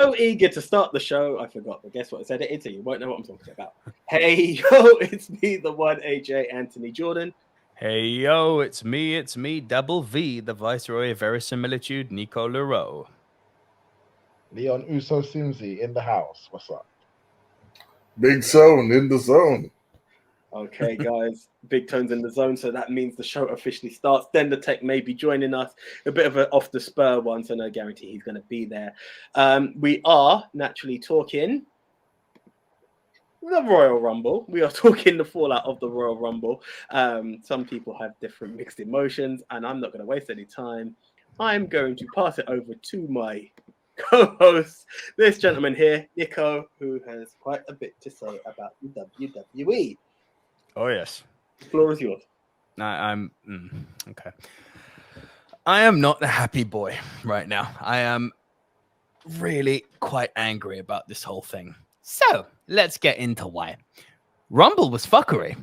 So eager to start the show, I forgot. But guess what? I said it, so you won't know what I'm talking about. Hey, yo, it's me, the one AJ Anthony Jordan. Hey, yo, it's me, Double V, the Viceroy of Verisimilitude, Nico Leroux. Leon Uso Simzy in the house. What's up? Big Zone in the zone. Okay, guys, Big Tone's in the zone, so that means the show officially starts. Then the Tech may be joining us, a bit of an off the spur one, so no guarantee he's going to be there. We are naturally talking the Royal Rumble. We are talking the fallout of the Royal Rumble. Some people have different mixed emotions, and I'm not going to waste any time. I'm going to pass it over to my co-host, this gentleman here, Nico, who has quite a bit to say about the WWE. Oh, yes. The floor is yours. I'm okay. I am not a happy boy right now. I am really quite angry about this whole thing. So let's get into why. Rumble was fuckery.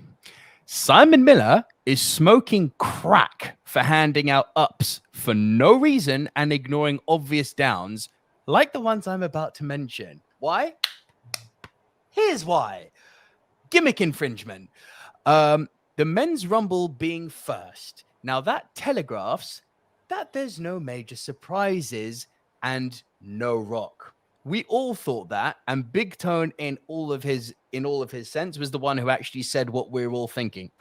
Simon Miller is smoking crack for handing out ups for no reason and ignoring obvious downs, like the ones I'm about to mention. Why? Here's why. Gimmick infringement. The men's rumble being first. Now that telegraphs that there's no major surprises and no Rock. We all thought that, and Big Tone in all of his sense was the one who actually said what we were all thinking.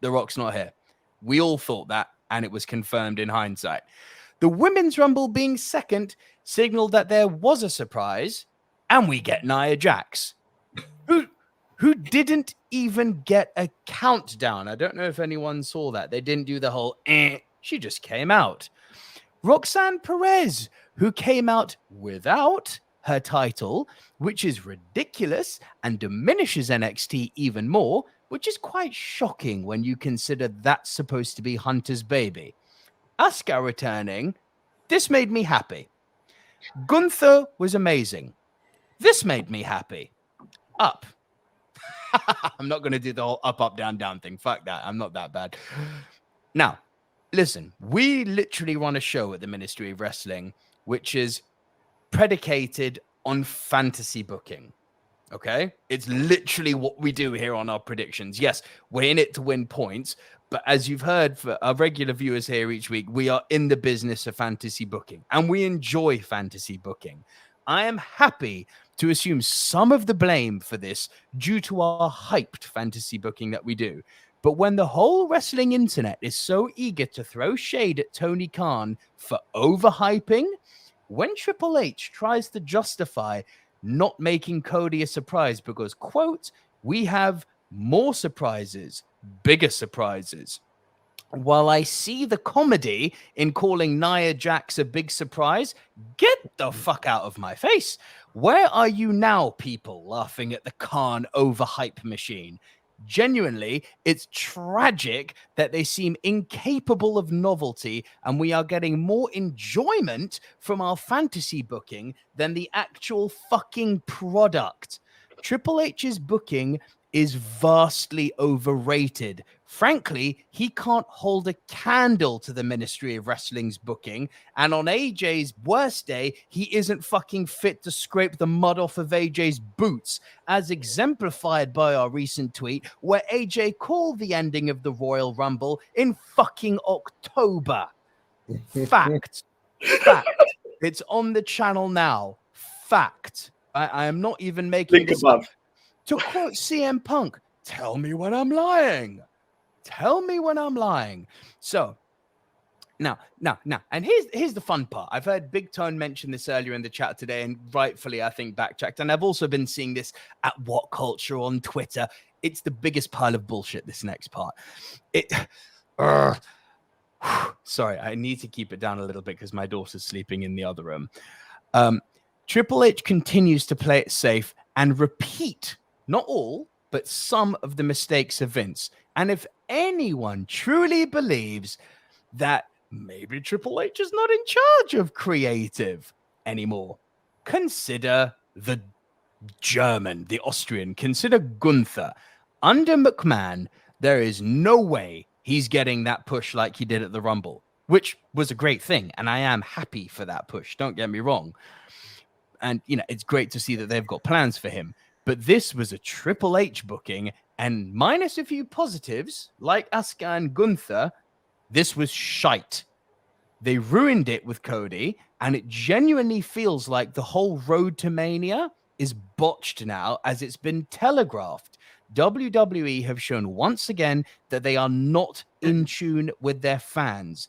The Rock's not here. We all thought that, and it was confirmed in hindsight. The women's rumble being second signaled that there was a surprise, and we get Nia Jax, who didn't even get a countdown. I don't know if anyone saw that. They didn't do the whole she just came out. Roxanne Perez, who came out without her title, which is ridiculous and diminishes NXT even more, which is quite shocking when you consider that's supposed to be Hunter's baby. Asuka returning, this made me happy. Gunther was amazing. This made me happy. Up. I'm not going to do the whole up, down, down thing. Fuck that. I'm not that bad. Now, listen, we literally run a show at the Ministry of Wrestling, which is predicated on fantasy booking. Okay? It's literally what we do here on our predictions. Yes, we're in it to win points, but as you've heard for our regular viewers here each week, we are in the business of fantasy booking, and we enjoy fantasy booking. I am happy to assume some of the blame for this due to our hyped fantasy booking that we do. But when the whole wrestling internet is so eager to throw shade at Tony Khan for overhyping, when Triple H tries to justify not making Cody a surprise because, quote, we have more surprises, bigger surprises. While I see the comedy in calling Nia Jax a big surprise, get the fuck out of my face. Where are you now, people laughing at the Khan overhype machine? Genuinely, it's tragic that they seem incapable of novelty, and we are getting more enjoyment from our fantasy booking than the actual fucking product. Triple H's booking is vastly overrated. Frankly, he can't hold a candle to the Ministry of Wrestling's booking, and on AJ's worst day, he isn't fucking fit to scrape the mud off of AJ's boots, as exemplified by our recent tweet where AJ called the ending of the Royal Rumble in fucking October. Fact. It's on the channel now. Fact. I am not even making Link this above. up. To quote CM Punk, tell me when I'm lying. Tell me when I'm lying. So now, and here's the fun part. I've heard Big Tone mention this earlier in the chat today, and rightfully, I think, backtracked. And I've also been seeing this at What Culture on Twitter. It's the biggest pile of bullshit, this next part. Sorry, I need to keep it down a little bit because my daughter's sleeping in the other room. Triple H continues to play it safe and repeat, not all, but some of the mistakes of Vince. And if anyone truly believes that maybe Triple H is not in charge of creative anymore, consider the German, the Austrian, consider Gunther. Under McMahon, there is no way he's getting that push like he did at the Rumble, which was a great thing. And I am happy for that push. Don't get me wrong. And, it's great to see that they've got plans for him. But this was a Triple H booking, and minus a few positives, like Asuka and Gunther, this was shite. They ruined it with Cody, and it genuinely feels like the whole road to Mania is botched now, as it's been telegraphed. WWE have shown once again that they are not in tune with their fans.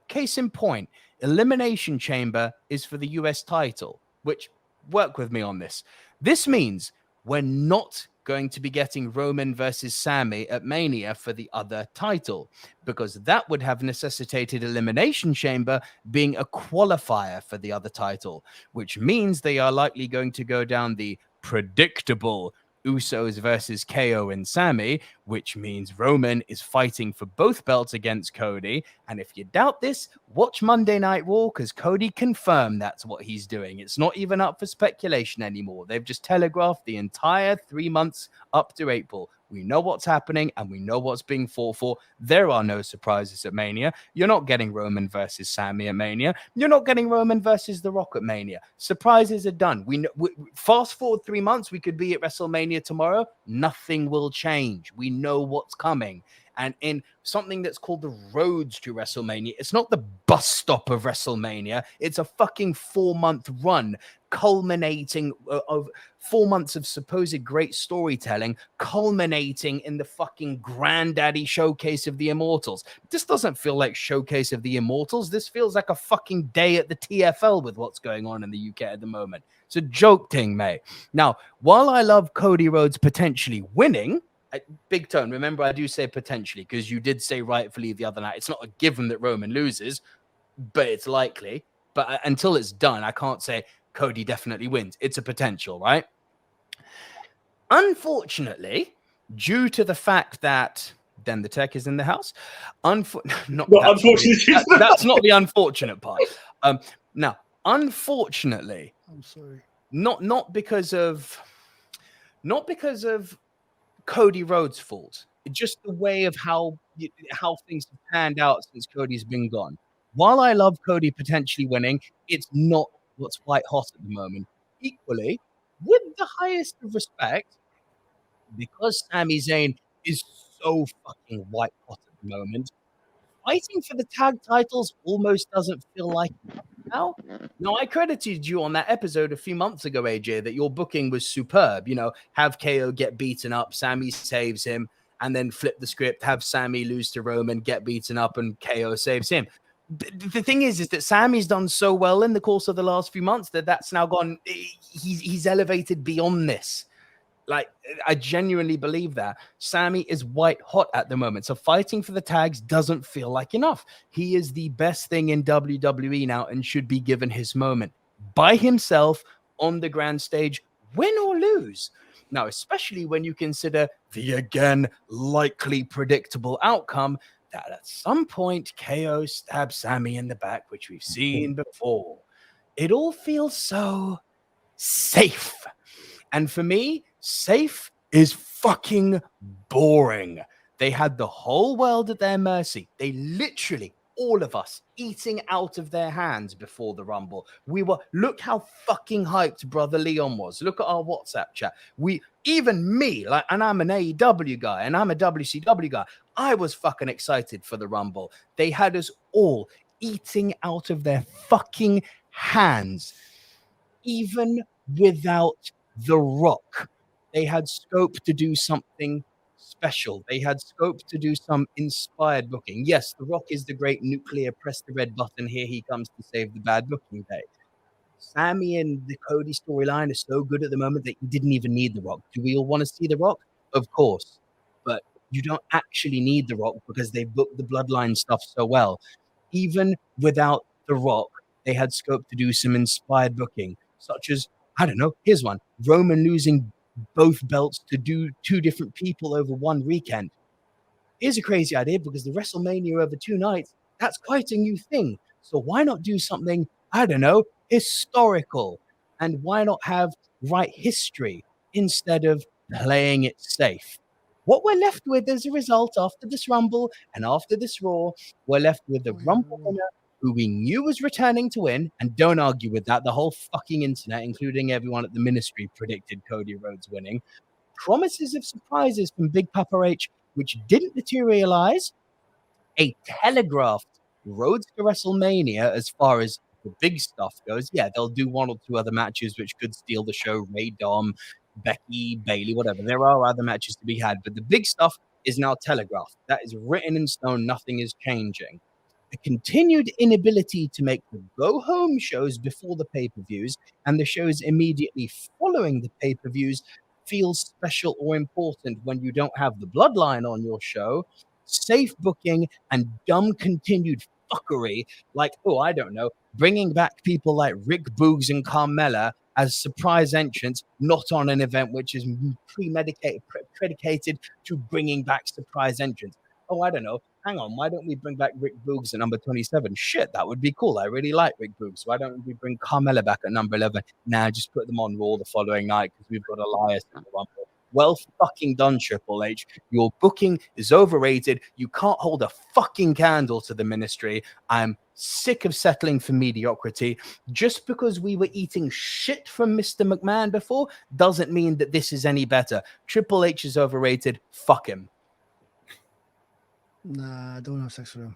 Case in point, Elimination Chamber is for the US title, which, work with me on this. This means we're not going to be getting Roman versus Sami at Mania for the other title, because that would have necessitated Elimination Chamber being a qualifier for the other title, which means they are likely going to go down the predictable Usos versus KO and Sami, which means Roman is fighting for both belts against Cody. And if you doubt this, watch Monday Night Raw, because Cody confirmed that's what he's doing. It's not even up for speculation anymore. They've just telegraphed the entire 3 months up to April. We know what's happening and we know what's being fought for. There are no surprises at Mania. You're not getting Roman versus Sami at Mania. You're not getting Roman versus The Rock at Mania. Surprises are done. We know, fast forward 3 months, we could be at WrestleMania tomorrow. Nothing will change. We know what's coming. And in something that's called the roads to WrestleMania, it's not the bus stop of WrestleMania. It's a fucking 4-month run culminating of 4 months of supposed great storytelling, culminating in the fucking granddaddy showcase of the Immortals. This doesn't feel like showcase of the Immortals. This feels like a fucking day at the TFL with what's going on in the UK at the moment. It's a joke thing, mate. Now, while I love Cody Rhodes potentially winning, Big Tone, remember I do say potentially, because you did say rightfully the other night, it's not a given that Roman loses, but it's likely. But until it's done, I can't say Cody definitely wins. It's a potential, right? Unfortunately, due to the fact that then the tech is in the house, unfortunately, that's not the unfortunate part. Now, unfortunately, I'm sorry. Not because of Cody Rhodes' fault. It's just the way of how things have panned out since Cody's been gone. While I love Cody potentially winning, it's not what's white hot at the moment. Equally, with the highest of respect, because Sami Zayn is so fucking white hot at the moment, fighting for the tag titles almost doesn't feel like it now. Now, I credited you on that episode a few months ago, AJ, that your booking was superb. Have KO get beaten up, Sami saves him, and then flip the script, have Sami lose to Roman, get beaten up, and KO saves him. The thing is that Sami's done so well in the course of the last few months that's now gone. He's elevated beyond this. Like, I genuinely believe that Sami is white hot at the moment. So fighting for the tags doesn't feel like enough. He is the best thing in WWE now and should be given his moment by himself on the grand stage, win or lose. Now, especially when you consider the again likely predictable outcome that at some point KO stabs Sami in the back, which we've seen before. It all feels so safe. And for me, safe is fucking boring. They had the whole world at their mercy. They literally, all of us, eating out of their hands before the Rumble. Look how fucking hyped Brother Leon was. Look at our WhatsApp chat. Even me, and I'm an AEW guy and I'm a WCW guy, I was fucking excited for the Rumble. They had us all eating out of their fucking hands, even without The Rock. They had scope to do something special. They had scope to do some inspired booking. Yes, The Rock is the great nuclear, press the red button, here he comes to save the bad booking day. Sami and the Cody storyline is so good at the moment that you didn't even need The Rock. Do we all want to see The Rock? Of course. But you don't actually need The Rock because they booked the bloodline stuff so well. Even without The Rock, they had scope to do some inspired booking, such as, I don't know, here's one. Roman losing both belts to do 2 different people over one weekend. Here's a crazy idea, because the WrestleMania over 2 nights, that's quite a new thing. So why not do something, I don't know, historical? And why not have right history instead of playing it safe? What we're left with as a result after this Rumble and after this Raw, we're left with the Rumble winner who we knew was returning to win, and don't argue with that. The whole fucking internet, including everyone at the ministry, predicted Cody Rhodes winning. Promises of surprises from Big Papa H, which didn't materialize. A telegraphed road to WrestleMania as far as the big stuff goes. Yeah, they'll do one or two other matches which could steal the show. Ray Dom, Becky, Bailey, whatever. There are other matches to be had, but the big stuff is now telegraphed. That is written in stone. Nothing is changing. The continued inability to make the go-home shows before the pay-per-views and the shows immediately following the pay-per-views feels special or important when you don't have the bloodline on your show. Safe booking and dumb continued fuckery, like, oh, I don't know, bringing back people like Rick Boogs and Carmella as surprise entrants, not on an event which is predicated to bringing back surprise entrants. Oh, I don't know. Hang on, why don't we bring back Rick Boogs at number 27? Shit, that would be cool. I really like Rick Boogs. Why don't we bring Carmella back at number 11? Nah, just put them on Raw the following night because we've got Elias at the Rumble. Well fucking done, Triple H. Your booking is overrated. You can't hold a fucking candle to the ministry. I'm sick of settling for mediocrity. Just because we were eating shit from Mr. McMahon before doesn't mean that this is any better. Triple H is overrated. Fuck him. Nah, I don't have sex with him.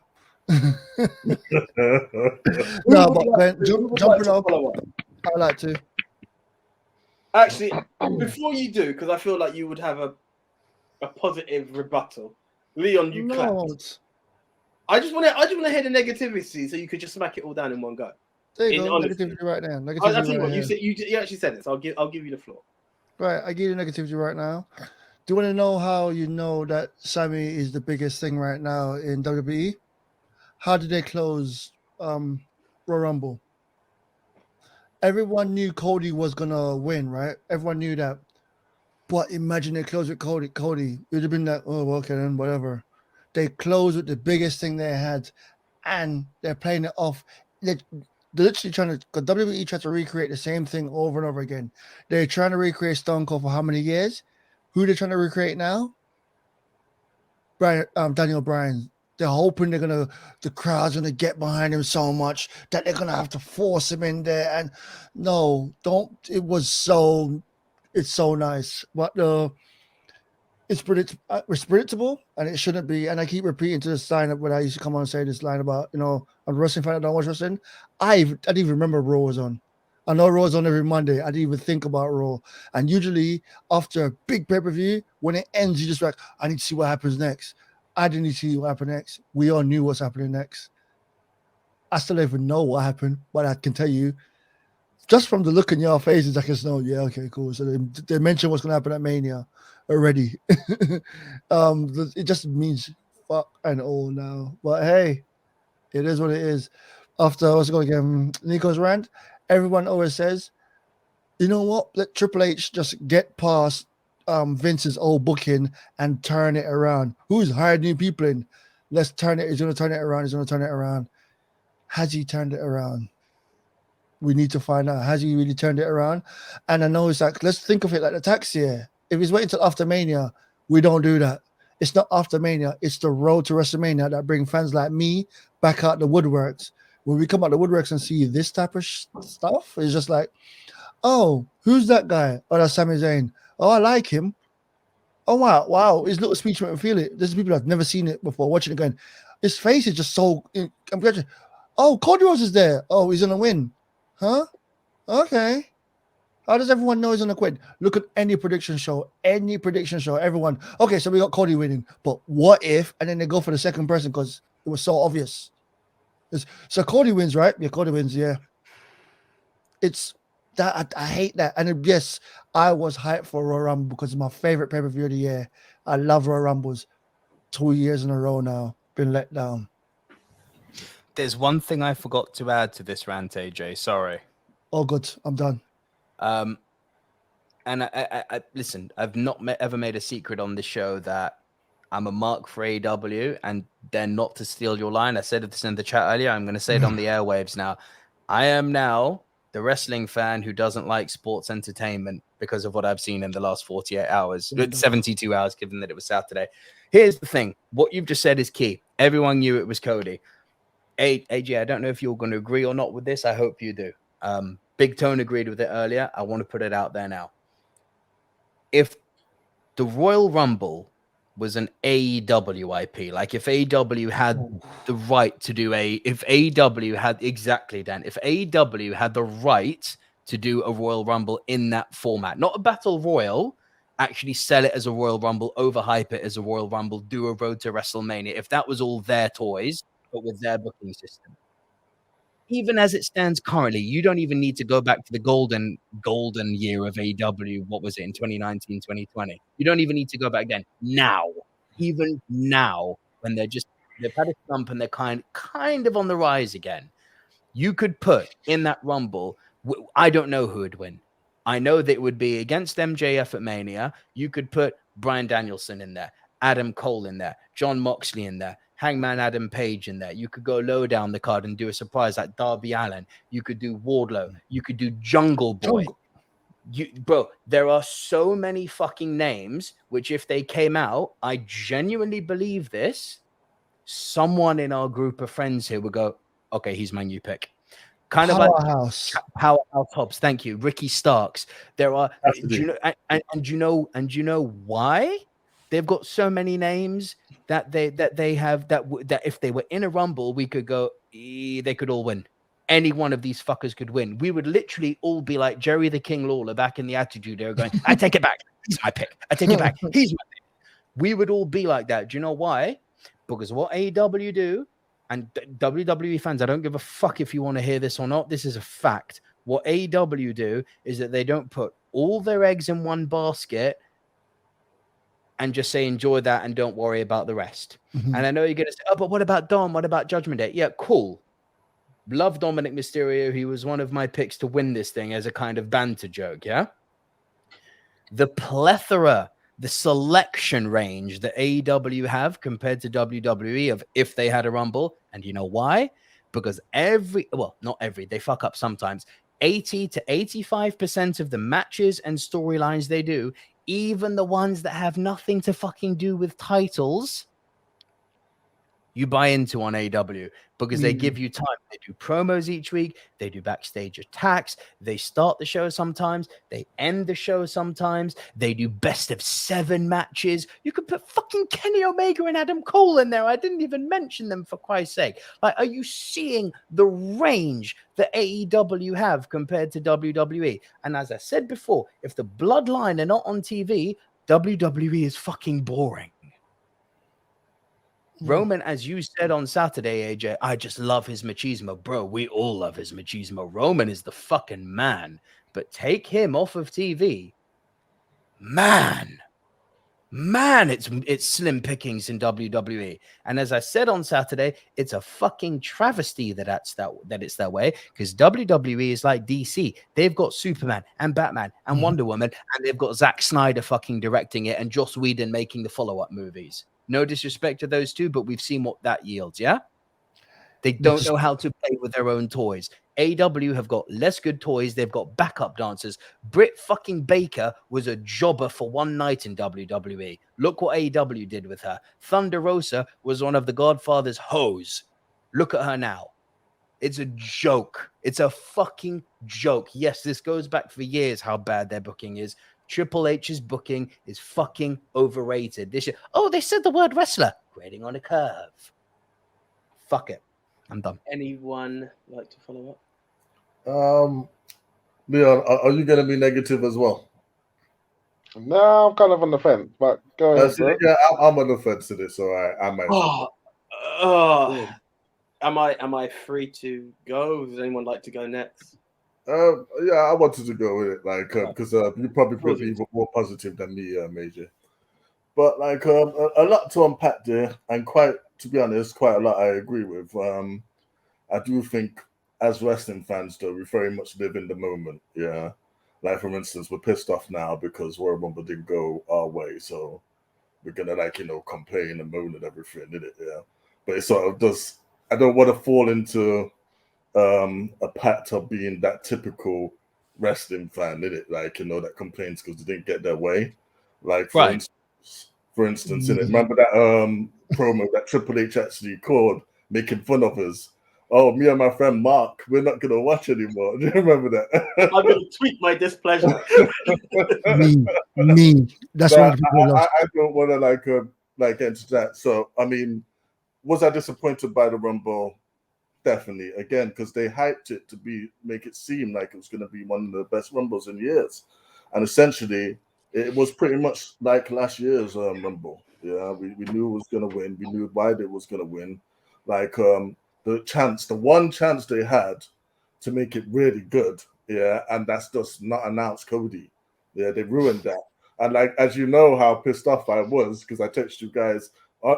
No, but when jumping up, I like to. Actually, before you do, because I feel like you would have a positive rebuttal. Leon, you clapped. I just want to hear the negativity, so you could just smack it all down in one go. There you go. Negativity right now. I tell you what, you actually said it, so I'll give you the floor. Right, I give you negativity right now. Do you want to know how you know that Sammy is the biggest thing right now in WWE? How did they close Royal Rumble? Everyone knew Cody was gonna win, right? Everyone knew that. But imagine they closed with Cody. It would have been like, oh, well, okay, then whatever. They closed with the biggest thing they had, and they're playing it off. They're literally trying to. Because WWE tried to recreate the same thing over and over again. They're trying to recreate Stone Cold for how many years? Who are they trying to recreate now? Daniel Bryan. They're hoping the crowd's gonna get behind him so much that they're gonna have to force him in there. And no, don't. It's so nice, but it's predictable, and it shouldn't be. And I keep repeating to this line when I used to come on and say this line about, I'm a wrestling fan. I don't watch wrestling. I didn't even remember Raw was on. I know Raw is on every Monday. I didn't even think about Raw. And usually after a big pay-per-view, when it ends, you just like, I need to see what happens next. I didn't need to see what happened next. We all knew what's happening next. I still don't even know what happened, but I can tell you, just from the look in your faces, I can know, yeah, okay, cool. So they mentioned what's going to happen at Mania already. It just means fuck and all now. But hey, it is what it is. After, what's it called again? Nico's rant, everyone always says, you know what? Let Triple H just get past Vince's old booking and turn it around. Who's hired new people in? Let's turn it. He's going to turn it around. Has he turned it around? We need to find out. Has he really turned it around? And I know it's like, let's think of it like the tax year. If he's waiting till after Mania, we don't do that. It's not after Mania. It's the road to WrestleMania that bring fans like me back out the woodworks. When we come out the woodworks and see this type of stuff, it's just like, oh, who's that guy? Oh, that's Sami Zayn. Oh, I like him. Oh, wow. His little speech made me feel it. There's people that have never seen it before, watching it going, his face is just so... I'm glad. Oh, Cody Rhodes is there. Oh, he's going to win. Huh? Okay. How does everyone know he's going to quit? Look at any prediction show. Everyone, okay, so we got Cody winning, but what if? And then they go for the second person because it was so obvious. So Cody wins, right? Yeah, Cody wins, yeah. It's... that I hate that. And yes, I was hyped for Royal Rumble because it's my favorite pay-per-view of the year. I love Royal Rumbles. 2 years in a row now. Been let down. There's one thing I forgot to add to this rant, AJ. Sorry. Oh, good. I'm done. And I listen, I've not ever made a secret on this show that I'm a mark for AEW, and then not to steal your line. I said this in the chat earlier. I'm going to say it on the airwaves now. I am now the wrestling fan who doesn't like sports entertainment because of what I've seen in the last 48 hours, 72 hours, given that it was Saturday. Here's the thing. What you've just said is key. Everyone knew it was Cody. AJ, I don't know if you're going to agree or not with this. I hope you do. Big Tone agreed with it earlier. I want to put it out there now. If the Royal Rumble was an AEW IP, like if AEW had the right to do if AEW had, exactly, Dan, if AEW had the right to do a Royal Rumble in that format, not a Battle Royal, actually sell it as a Royal Rumble, overhype it as a Royal Rumble, do a road to WrestleMania, if that was all their toys, but with their booking system. Even as it stands currently, you don't even need to go back to the golden year of AEW. What was it in 2019, 2020? You don't even need to go back then. Now, even now, when they've had a slump and they're kind of on the rise again, you could put in that Rumble. I don't know who would win. I know that it would be against MJF at Mania. You could put Bryan Danielson in there, Adam Cole in there, John Moxley in there, Hangman Adam Page in there. You could go low down the card and do a surprise like Darby Allin. You could do Wardlow. You could do Jungle Boy. Bro, there are so many fucking names, which if they came out, I genuinely believe this, someone in our group of friends here would go, okay, he's my new pick. Kind of Powerhouse. like Powerhouse Hobbs. Thank you. Ricky Starks. There are, do you know why they've got so many names that they have that if they were in a Rumble, we could go, they could all win. Any one of these fuckers could win. We would literally all be like Jerry the King Lawler back in the Attitude Era going, I take it back. He's my pick. I take it back. He's my pick. We would all be like that. Do you know why? Because what AEW do, and WWE fans, I don't give a fuck if you want to hear this or not. This is a fact. What AEW do is that they don't put all their eggs in one basket and just say, enjoy that and don't worry about the rest. And I know you're going to say, oh, but what about Dom? What about Judgment Day? Yeah, cool. Love Dominic Mysterio. He was one of my picks to win this thing as a kind of banter joke, yeah? The plethora, the selection range that AEW have compared to WWE of if they had a Rumble. And you know why? Because not every, they fuck up sometimes. 80 to 85% of the matches and storylines they do, even the ones that have nothing to fucking do with titles, you buy into on AEW because they give you time. They do promos each week. They do backstage attacks. They start the show sometimes. They end the show sometimes. They do best of 7 matches. You could put fucking Kenny Omega and Adam Cole in there. I didn't even mention them, for Christ's sake. Like, are you seeing the range that AEW have compared to WWE? And as I said before, if the Bloodline are not on TV, WWE is fucking boring. Roman, as you said on Saturday, AJ, I just love his machismo. Bro, we all love his machismo. Roman is the fucking man. But take him off of TV. Man, it's slim pickings in WWE. And as I said on Saturday, it's a fucking travesty that it's that way, because WWE is like DC. They've got Superman and Batman and Wonder Woman, and they've got Zack Snyder fucking directing it and Joss Whedon making the follow-up movies. No disrespect to those two, but we've seen what that yields, yeah? They don't know how to play with their own toys. AEW have got less good toys. They've got backup dancers. Britt fucking Baker was a jobber for one night in WWE. Look what AEW did with her. Thunder Rosa was one of the Godfather's hoes. Look at her now. It's a joke. It's a fucking joke. Yes, this goes back for years how bad their booking is. Triple H's booking is fucking overrated. They said the word wrestler. Grading on a curve. Fuck it. I'm done. Anyone like to follow up? Leon, are you going to be negative as well? No, I'm kind of on the fence, but go ahead, bro. Yeah, I'm on the fence to this, so I might. Am I free to go? Does anyone like to go next? Yeah, I wanted to go with it, like, because you probably could be more positive than me, Major. But like, a lot to unpack there, and to be honest, quite a lot I agree with. I do think, as wrestling fans, though, we very much live in the moment. Yeah, like for instance, we're pissed off now because Royal Rumble didn't go our way, so we're gonna complain and moan and everything, did it? Yeah, but it sort of does. I don't want to fall into a pact of being that typical wrestling fan, did it? Like, that complains because they didn't get their way. Like, for instance, innit? Remember that promo that Triple H actually called, making fun of us, oh, me and my friend Mark, we're not gonna watch anymore. Do you remember that? I'm going to tweet my displeasure. Me. That's No, when the people lost. I don't want to like enter that. So I mean, was I disappointed by the Rumble? Definitely. Again, because they hyped it to make it seem like it was going to be one of the best Rumbles in years, and essentially it was pretty much like last year's Rumble. Yeah, we knew it was going to win. We knew Biden was going to win. Like the one chance they had to make it really good. Yeah, and that's just not announce Cody. Yeah, they ruined that. And like as you know how pissed off I was because I texted you guys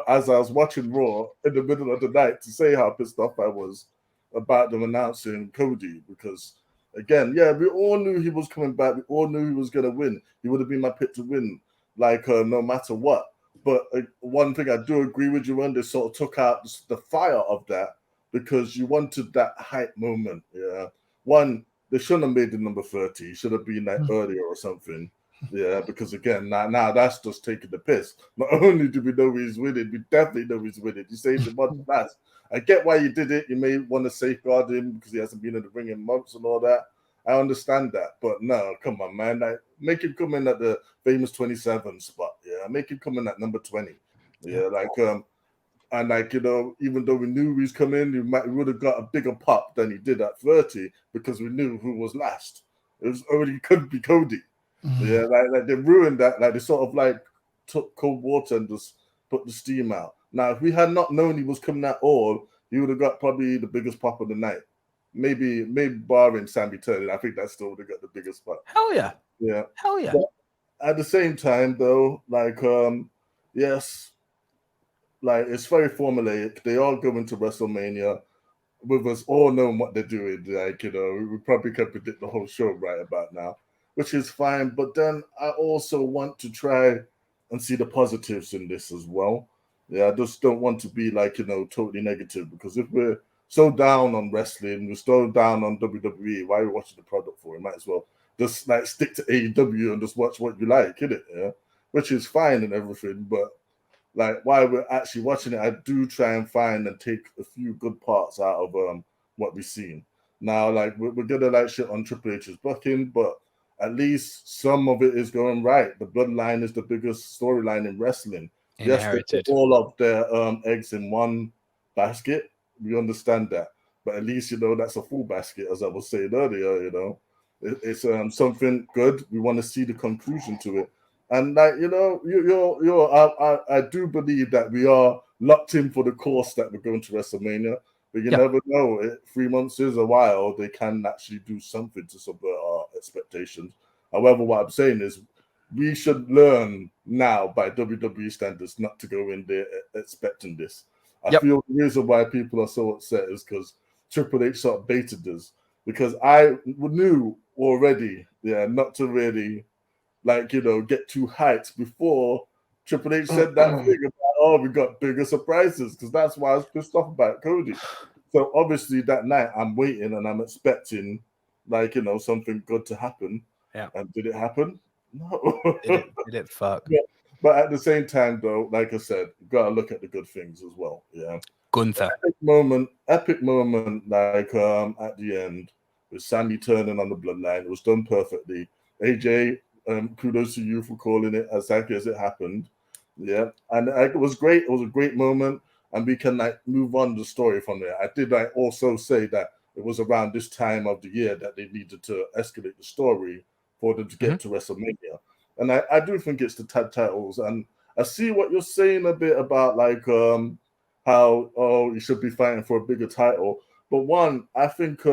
as I was watching Raw in the middle of the night to say how pissed off I was about them announcing Cody because again, yeah, we all knew he was coming back. We all knew he was going to win. He would have been my pick to win, like no matter what. But one thing I do agree with you on, they sort of took out the fire of that because you wanted that hype moment. Yeah, one they shouldn't have made the number 30. He should have been like earlier or something. Yeah, because again, now that's just taking the piss. Not only do we know he's winning, we definitely know he's winning. You saved him on the last. I get why you did it. You may want to safeguard him because he hasn't been in the ring in months and all that. I understand that, but no, come on, man. Like, make him come in at the famous 27 spot. Yeah, make him come in at number 20. Yeah, and like even though we knew he was coming, we would have got a bigger pop than he did at 30 because we knew who was last. It was already could be Cody. Yeah, like they ruined that. Like they sort of like took cold water and just put the steam out. Now, if we had not known he was coming at all, he would have got probably the biggest pop of the night. Maybe barring Sammy Turner, I think that still would have got the biggest pop. Hell yeah. Yeah. Hell yeah. But at the same time, though, like yes, like it's very formulaic. They all go into WrestleMania with us all knowing what they're doing. Like we probably can predict the whole show right about now, which is fine. But then I also want to try and see the positives in this as well. Yeah, I just don't want to be like totally negative because if we're so down on wrestling, we're so down on WWE. Why are we watching the product for? We might as well just like stick to AEW and just watch what you like, innit? Yeah, which is fine and everything, but like while we're actually watching it, I do try and find and take a few good parts out of what we've seen. Now, like we're gonna like shit on Triple H's booking, but at least some of it is going right. The bloodline is the biggest storyline in wrestling. Yes, they Inherited. put all of their eggs in one basket. We understand that, but at least that's a full basket, as I was saying earlier. It's something good. We want to see the conclusion to it. And like I do believe that we are locked in for the course that we're going to WrestleMania. But you never know. 3 months is a while. They can actually do something to subvert our expectations. However, what I'm saying is we should learn now by WWE standards not to go in there expecting this. I feel the reason why people are so upset is because Triple H sort of baited us. Because I knew already, not to really get too hyped before Triple H said that thing about, we got bigger surprises, because that's why I was pissed off about Cody. So obviously that night I'm waiting and I'm expecting something good to happen. Yeah. And did it happen? No. Did it fuck? Yeah. But at the same time though, like I said, you gotta look at the good things as well. Yeah. Gunther. Epic moment like at the end with Sammy turning on the bloodline. It was done perfectly. AJ, kudos to you for calling it exactly as it happened. Yeah, and it was great. It was a great moment, and we can move on the story from there. I did also say that it was around this time of the year that they needed to escalate the story for them to get to WrestleMania. And I do think it's the tag titles. And I see what you're saying a bit about how you should be fighting for a bigger title. But one, I think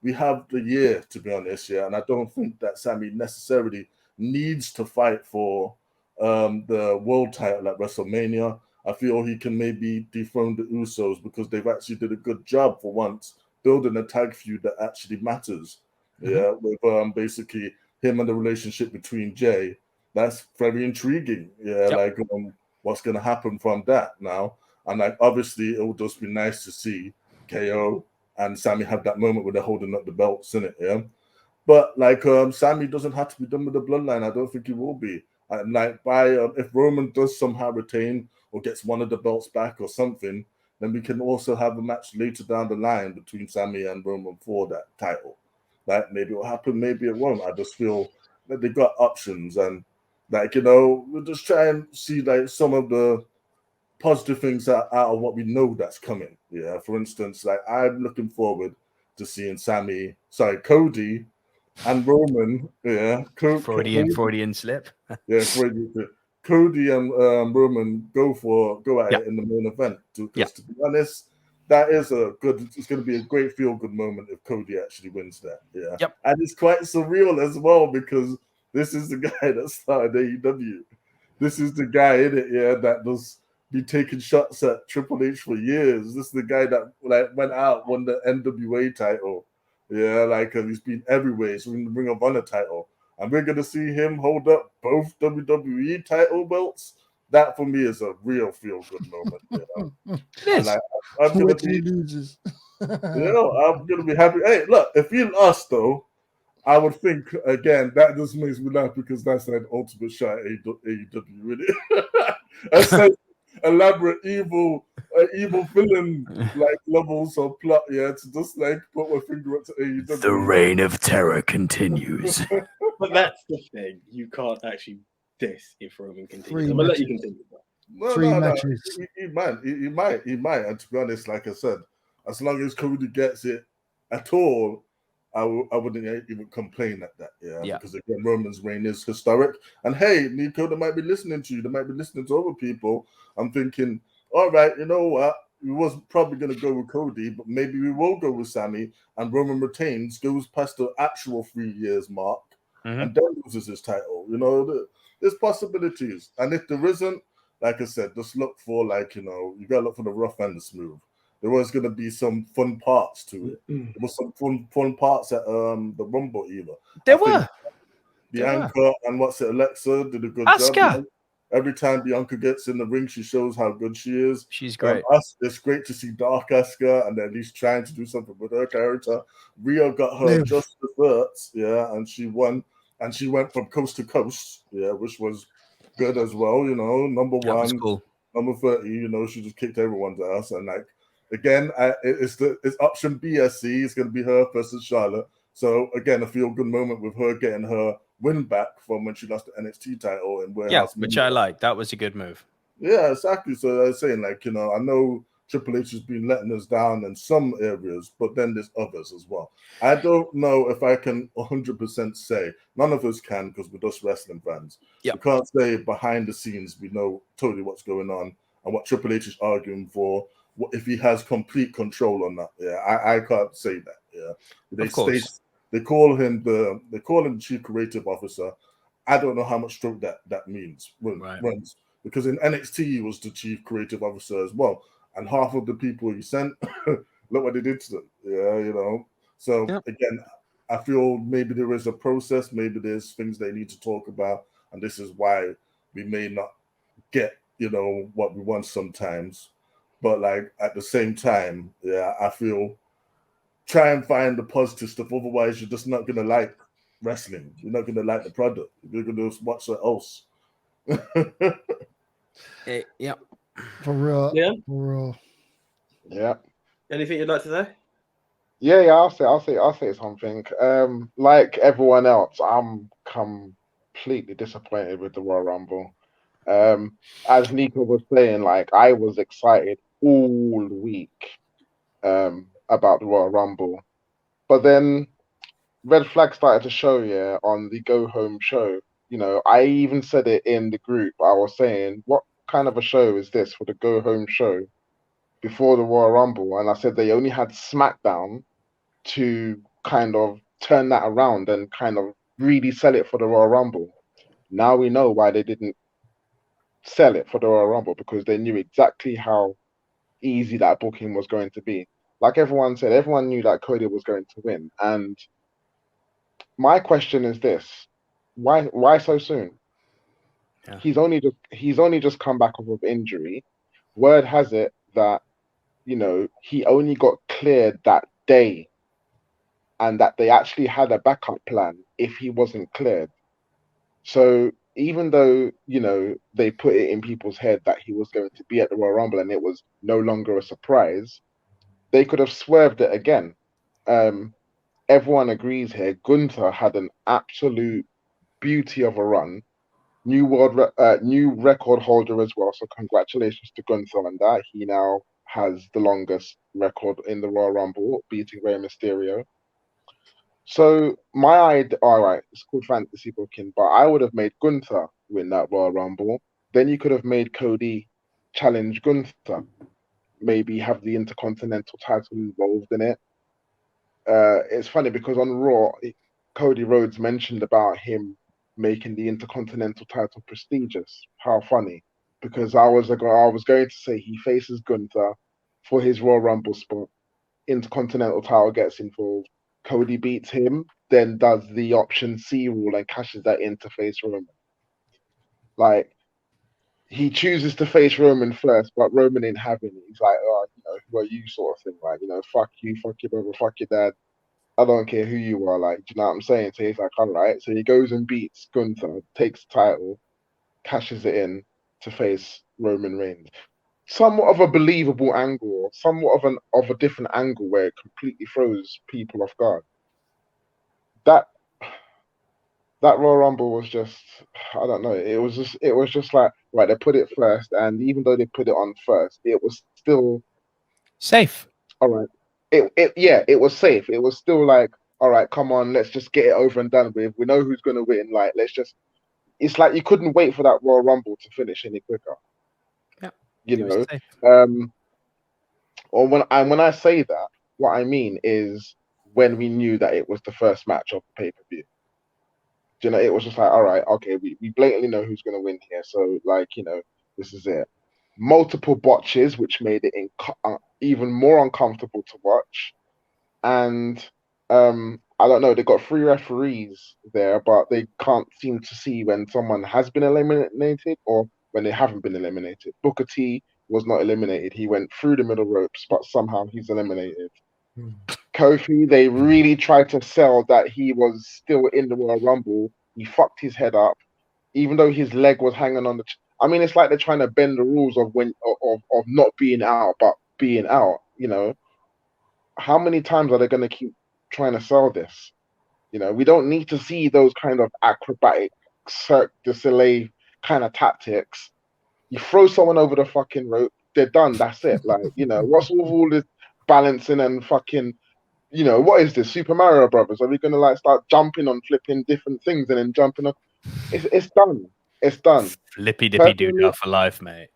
we have the year, to be honest, and I don't think that Sammy necessarily needs to fight for the world title at WrestleMania. I feel he can maybe dethrone the Usos because they've actually did a good job for once building a tag feud that actually matters. Yeah, with basically him and the relationship between Jay. That's very intriguing. Yeah, what's going to happen from that now? And obviously, it would just be nice to see KO and Sammy have that moment where they're holding up the belts, in it. Yeah, but Sammy doesn't have to be done with the bloodline. I don't think he will be. And if Roman does somehow retain or gets one of the belts back or something, then we can also have a match later down the line between Sami and Roman for that title. Like maybe it will happen, maybe it won't. I just feel that they got options, and like, you know, we'll just try and see like some of the positive things out of what we know that's coming. Yeah, for instance, like I'm looking forward to seeing Cody and Roman. Yeah, Freudian slip. Yeah, Cody and Roman go at it in the main event. Because to be honest, that is it's going to be a great feel-good moment if Cody actually wins that. Yeah. Yep. And it's quite surreal as well because this is the guy that started AEW. This is the guy in it, that does be taking shots at Triple H for years. This is the guy that like went out, won the NWA title. Yeah, like he's been everywhere. He's in the Ring of Honor title. And we're going to see him hold up both WWE title belts. That for me is a real feel-good moment. You know? It is. I'm going to be, loses. I'm going to be happy. Hey, look, if he lost though, I would think again that just makes me laugh because that's an ultimate shot at AEW, really. That's like elaborate evil villain like levels of plot, to just like put my finger up to AEW. The reign of terror continues. But that's the thing. You can't actually diss if Roman continues. I'm Three gonna let you continue. Three matches. He might. And to be honest, like I said, as long as Cody gets it at all, I wouldn't even complain at that. Yeah. Because again, Roman's reign is historic. And hey, Nico, they might be listening to you. They might be listening to other people. I'm thinking, all right, you know what? We was probably going to go with Cody, but maybe we will go with Sami, and Roman retains, goes past the actual 3 years mark, and then loses his title. You know, there's possibilities. And if there isn't, like I said, just look for, like, you know, you got to look for the rough and the smooth. There was going to be some fun parts to it. There was some fun parts at the Rumble either. There were. Bianca and Alexa did a good job. Every time Bianca gets in the ring, she shows how good she is. She's great. It's great to see Dark Asuka and at least trying to do something with her character. Rhea got her just desserts, and she won. And she went from coast to coast, which was good as well. You know, number one, cool. Number 30. You know, she just kicked everyone's ass. And like again, it's option BSC. It's going to be her versus Charlotte. So again, a feel good moment with her getting her win back from when she lost the NXT title in Warehouse. Which I like. That was a good move. Yeah, exactly. So I was saying, like, you know, I know Triple H has been letting us down in some areas, but then there's others as well. I don't know if I can 100% say, none of us can because we're just wrestling fans. Yep. We can't say behind the scenes we know totally what's going on and what Triple H is arguing for, if he has complete control on that. Yeah, I can't say that. Yeah, of course. They call him the chief creative officer. I don't know how much stroke that means. Runs because in NXT he was the chief creative officer as well, and half of the people he sent, look what they did to them. Yeah, you know. So again, I feel maybe there is a process. Maybe there's things they need to talk about, and this is why we may not get, you know, what we want sometimes. But like at the same time, I feel. Try and find the positive stuff. Otherwise, you're just not gonna like wrestling. You're not gonna like the product. You're gonna watch something else. Yeah. For real. Yeah. For real. Yeah. Anything you'd like to say? Yeah. I'll say something. Like everyone else, I'm completely disappointed with the Royal Rumble. As Nico was saying, like I was excited all week. About the Royal Rumble, but then red flags started to show on the go home show. You know, I even said it in the group. I was saying, what kind of a show is this for the go home show before the Royal Rumble? And I said they only had SmackDown to kind of turn that around and kind of really sell it for the Royal Rumble. Now we know why they didn't sell it for the Royal Rumble, because they knew exactly how easy that booking was going to be. Like everyone said, everyone knew that Cody was going to win. And my question is this: why so soon? Yeah. He's only just come back off of injury. Word has it that, you know, he only got cleared that day, and that they actually had a backup plan if he wasn't cleared. So even though, you know, they put it in people's head that he was going to be at the Royal Rumble and it was no longer a surprise, they could have swerved it again. Everyone agrees here. Gunther had an absolute beauty of a run. New record holder as well. So congratulations to Gunther on that. He now has the longest record in the Royal Rumble, beating Rey Mysterio. So my idea, all right, it's called fantasy booking, but I would have made Gunther win that Royal Rumble. Then you could have made Cody challenge Gunther, maybe have the Intercontinental title involved in it. It's funny because on Raw, Cody Rhodes mentioned about him making the Intercontinental title prestigious. How funny! Because I was going to say he faces Gunther for his Royal Rumble spot. Intercontinental title gets involved. Cody beats him, then does the option C rule and cashes that in to face Roman. Like, he chooses to face Roman first, but Roman ain't having it. He's like, oh, you know, who are you, sort of thing. Like, you know, fuck you, fuck your brother, fuck your dad. I don't care who you are. Like, do you know what I'm saying? So he's like, all right. So he goes and beats Gunther, takes the title, cashes it in to face Roman Reigns. Somewhat of a believable angle, somewhat of a different angle where it completely throws people off guard. That Royal Rumble was just, I don't know. It was just like, right, they put it first, and even though they put it on first, it was still Safe. all right. It was safe. It was still like, all right, come on, let's just get it over and done with. We know who's gonna win. Like, let's just. It's like you couldn't wait for that Royal Rumble to finish any quicker. Yeah, you know. Or when I say that, what I mean is when we knew that it was the first match of the pay-per-view. You know, it was just like, all right, okay, we blatantly know who's going to win here. So, like, you know, this is it. Multiple botches, which made it even more uncomfortable to watch. And I don't know, they got 3 referees there, but they can't seem to see when someone has been eliminated or when they haven't been eliminated. Booker T was not eliminated. He went through the middle ropes, but somehow he's eliminated. Kofi, they really tried to sell that he was still in the Royal Rumble. He fucked his head up, even though his leg was hanging on the. I mean, it's like they're trying to bend the rules of of not being out, but being out. You know, how many times are they going to keep trying to sell this? You know, we don't need to see those kind of acrobatic Cirque du Soleil kind of tactics. You throw someone over the fucking rope, they're done. That's it. Like, you know, what's with all this balancing and fucking, you know, what is this? Super Mario Brothers? Are we gonna like start jumping on flipping different things and then jumping on? It's done. It's done. Flippy dippy doo for life, mate.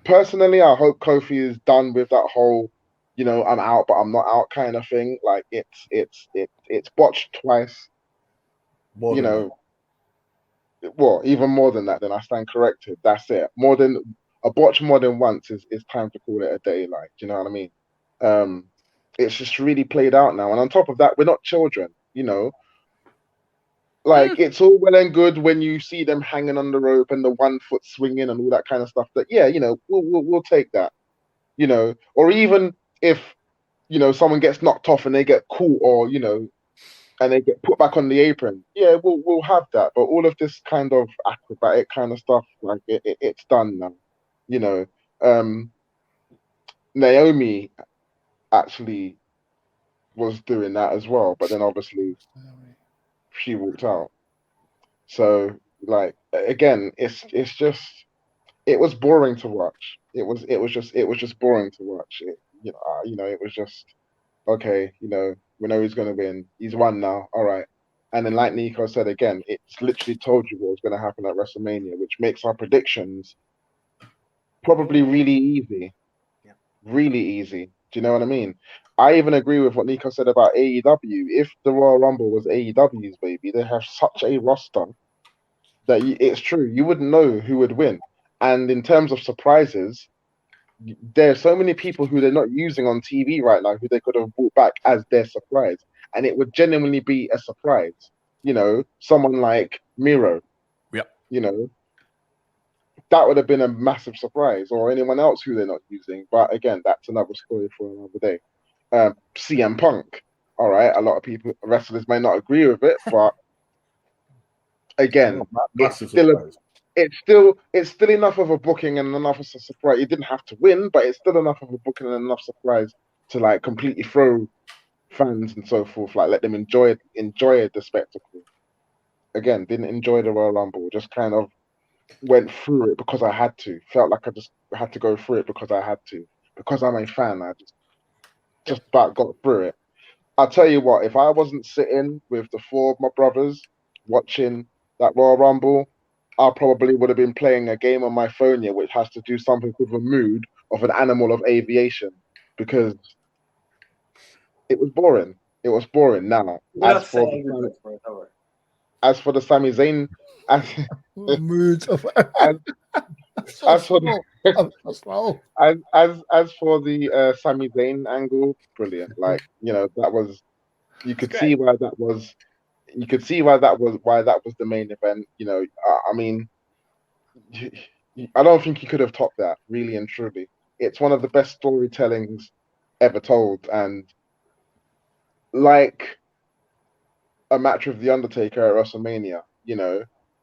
Personally, I hope Kofi is done with that whole, you know, I'm out but I'm not out kind of thing. Like it's botched twice. More you than know, well, even more than that, then I stand corrected. That's it. More than a botch more than once is time to call it a day. Like, do you know what I mean? It's just really played out now. And on top of that, we're not children, you know. Like, it's all well and good when you see them hanging on the rope and the 1 foot swinging and all that kind of stuff. But yeah, you know, we'll take that, you know. Or even if, you know, someone gets knocked off and they get caught, or, you know, and they get put back on the apron. Yeah, we'll have that. But all of this kind of acrobatic kind of stuff, like it's done now. You know, Naomi actually was doing that as well, but then obviously she walked out. So, like, again, it's just it was boring to watch. It was just boring to watch. It was just okay. You know, we know he's gonna win. He's won now. All right. And then, like Nico said again, it's literally told you what was going to happen at WrestleMania, which makes our predictions probably really easy. Yeah. Really easy. Do you know what I mean? I even agree with what Nico said about AEW. If the Royal Rumble was AEW's baby, they have such a roster that it's true. You wouldn't know who would win. And in terms of surprises, there's so many people who they're not using on TV right now who they could have brought back as their surprise. And it would genuinely be a surprise. You know, someone like Miro. Yep. You know, that would have been a massive surprise, or anyone else who they're not using. But again, that's another story for another day. CM Punk. All right, a lot of people, wrestlers may not agree with it, but again, Massive it's still surprise. it's still enough of a booking and enough of a surprise. You didn't have to win, but it's still enough of a booking and enough surprise to like completely throw fans and so forth. Like let them enjoy the spectacle. Again, didn't enjoy the Royal Rumble. Just kind of went through it because I had to. Felt like I just had to go through it because I had to. Because I'm a fan, I just about got through it. I'll tell you what, if I wasn't sitting with the four of my brothers watching that Royal Rumble, I probably would have been playing a game on my phone here, which has to do something with a mood of an animal of aviation, because it was boring. It was boring. Now, Just say Angry Birds, bro. Don't worry. as for the Sami Zayn, as, Moods of as, so as for slow. the, I'm so slow. as for the Sami Zayn angle, brilliant. Like that was you could see why that was. You could see why that was the main event. I mean, I don't think you could have topped that, really and truly. It's one of the best storytellings ever told, and like a match with the Undertaker at WrestleMania,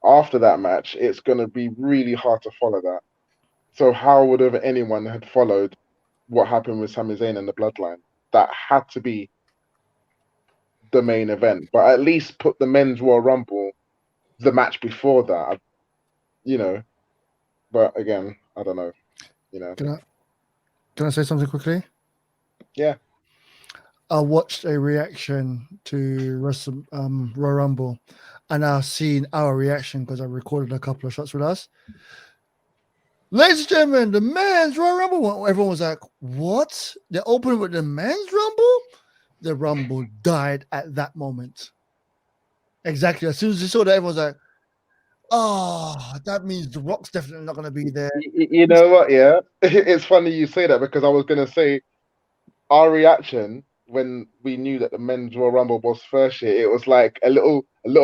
after that match, it's gonna be really hard to follow that. So how would have anyone had followed what happened with Sami Zayn and the Bloodline? That had to be the main event, but at least put the men's Royal Rumble the match before that, But again, I don't know, Can I say something quickly? Yeah. I watched a reaction to Royal Rumble, and I've seen our reaction because I recorded a couple of shots with us. Ladies and gentlemen, the men's Royal Rumble. Everyone was like, "What? They're opening with the men's Rumble?" The Rumble died at that moment. Exactly. As soon as you saw that, everyone was like, "Oh, that means The Rock's definitely not going to be there." You know what? Yeah, it's funny you say that because I was gonna say our reaction when we knew that the men's Royal Rumble was first year. It was like a little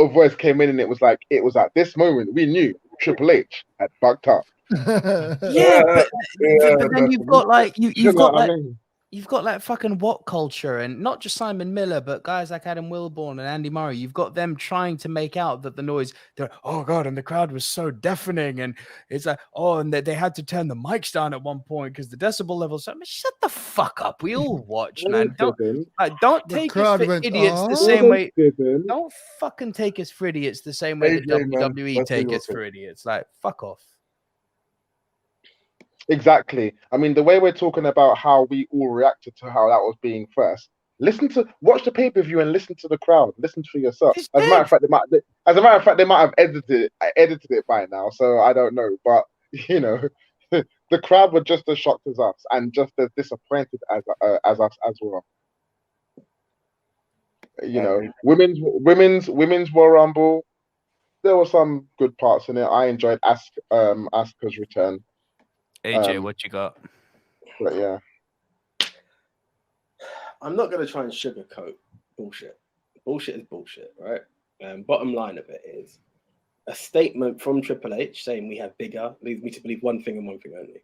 voice came in and it was like it was at this moment we knew Triple H had fucked up. Yeah, but Yeah, then you've got like you've got like I mean? you've got like fucking what culture, and not just Simon Miller, but guys like Adam Wilborn and Andy Murray. You've got them trying to make out that the noise, they're oh god, and the crowd was so deafening, and it's like oh, and they had to turn the mics down at one point because the decibel levels. So, I mean, shut the fuck up. We all watched, man. Don't The take us crowd for went, idiots the "Oh." same way. Didn't. Don't fucking take us for idiots the same way that AJ, man, WWE that's take what us for idiots. Like fuck off. Exactly. I mean, the way we're talking about how we all reacted to how that was being first. Watch the pay-per-view and listen to the crowd. Listen for yourself. It's As a matter dead. of fact, they might have edited it by now. So I don't know, but the crowd were just as shocked as us and just as disappointed as us as well. Women's Royal Rumble. There were some good parts in it. I enjoyed Asuka's return. AJ, what you got? But yeah. I'm not going to try and sugarcoat bullshit. Bullshit is bullshit, right? Bottom line of it is a statement from Triple H saying we have bigger leads me to believe one thing and one thing only.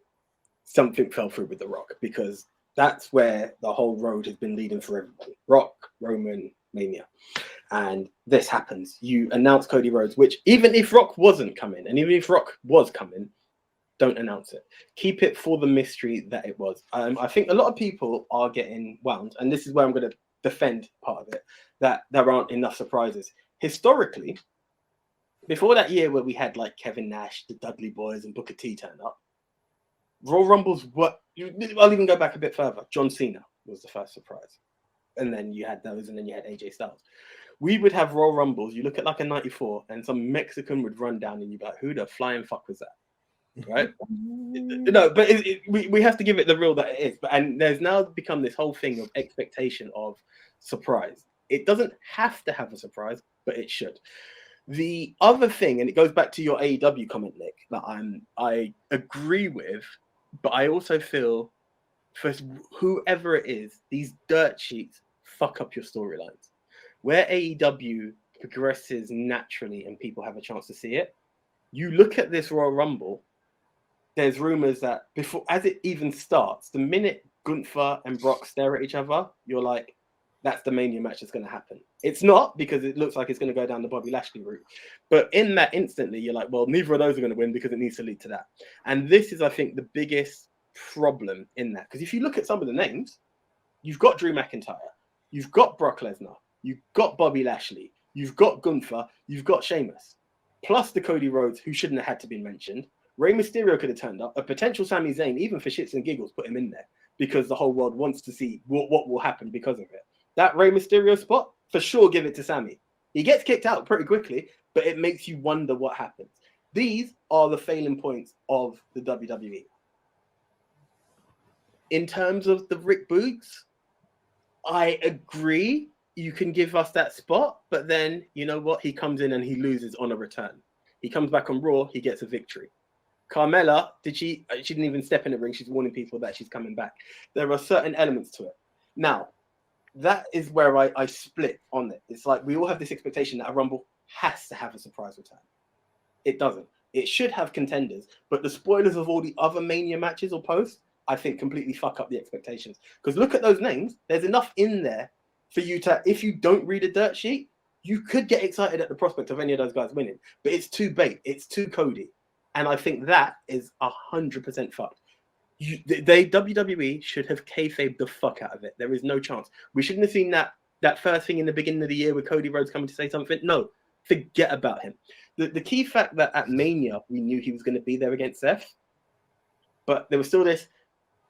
Something fell through with The Rock, because that's where the whole road has been leading for everyone. Rock, Roman, Mania. And this happens. You announce Cody Rhodes, which even if Rock wasn't coming, and even if Rock was coming, don't announce it. Keep it for the mystery that it was. I think a lot of people are getting wound, and this is where I'm going to defend part of it, that there aren't enough surprises. Historically, before that year where we had like Kevin Nash, the Dudley Boys, and Booker T turn up, Royal Rumbles were, I'll even go back a bit further. John Cena was the first surprise. And then you had those, and then you had AJ Styles. We would have Royal Rumbles. You look at like a 94, and some Mexican would run down, and you'd be like, who the flying fuck was that? Right? No, but we have to give it the real that it is. And there's now become this whole thing of expectation of surprise. It doesn't have to have a surprise, but it should. The other thing, and it goes back to your AEW comment, Nick, that I agree with, but I also feel for whoever it is, these dirt sheets fuck up your storylines. Where AEW progresses naturally and people have a chance to see it, you look at this Royal Rumble, there's rumors that before, as it even starts, the minute Gunther and Brock stare at each other, you're like, that's the Mania match that's going to happen. It's not, because it looks like it's going to go down the Bobby Lashley route. But in that instantly, you're like, well, neither of those are going to win because it needs to lead to that. And this is, I think, the biggest problem in that. Because if you look at some of the names, you've got Drew McIntyre, you've got Brock Lesnar, you've got Bobby Lashley, you've got Gunther, you've got Sheamus, plus the Cody Rhodes, who shouldn't have had to be mentioned. Rey Mysterio could have turned up. A potential Sami Zayn, even for shits and giggles, put him in there because the whole world wants to see what will happen because of it. That Rey Mysterio spot, for sure, give it to Sami. He gets kicked out pretty quickly, but it makes you wonder what happens. These are the failing points of the WWE. In terms of the Rick Boogs, I agree. You can give us that spot, but then, you know what? He comes in and he loses on a return. He comes back on Raw, he gets a victory. Carmella, she didn't even step in the ring. She's warning people that she's coming back. There are certain elements to it. Now, that is where I split on it. It's like we all have this expectation that a Rumble has to have a surprise return. It doesn't. It should have contenders, but the spoilers of all the other Mania matches or posts, I think, completely fuck up the expectations. Because look at those names. There's enough in there for you to, if you don't read a dirt sheet, you could get excited at the prospect of any of those guys winning. But it's too bait. It's too Cody. And I think that is 100% fucked. WWE should have kayfabed the fuck out of it. There is no chance. We shouldn't have seen that first thing in the beginning of the year with Cody Rhodes coming to say something. No, forget about him. The key fact that at Mania, we knew he was going to be there against Seth, but there was still this,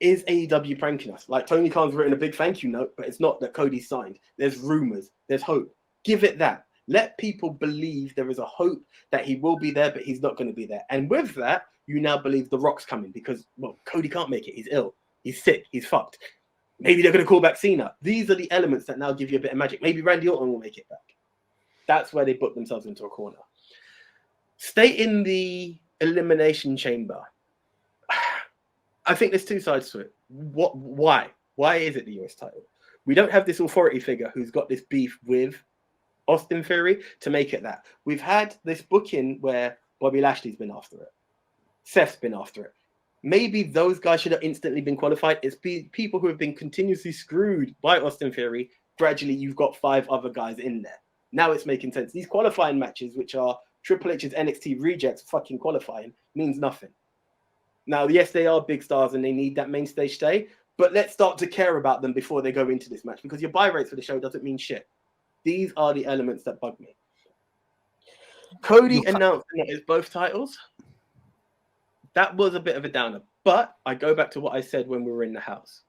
is AEW pranking us? Like Tony Khan's written a big thank you note, but it's not that Cody signed. There's rumors. There's hope. Give it that. Let people believe there is a hope that he will be there, but he's not going to be there. And with that, you now believe The Rock's coming because, well, Cody can't make it. He's ill. He's sick. He's fucked. Maybe they're going to call back Cena. These are the elements that now give you a bit of magic. Maybe Randy Orton will make it back. That's where they put themselves into a corner. Stay in the Elimination Chamber. I think there's two sides to it. Why? Why is it the US title? We don't have this authority figure who's got this beef with Austin Theory to make it that. We've had this booking where Bobby Lashley's been after it. Seth's been after it. Maybe those guys should have instantly been qualified. It's people who have been continuously screwed by Austin Theory. Gradually, you've got 5 other guys in there. Now it's making sense. These qualifying matches, which are Triple H's NXT rejects fucking qualifying, means nothing. Now, yes, they are big stars and they need that main stage stay, but let's start to care about them before they go into this match, because your buy rates for the show doesn't mean shit. These are the elements that bug me. Cody announcing that it's both titles. That was a bit of a downer, but I go back to what I said when we were in the house.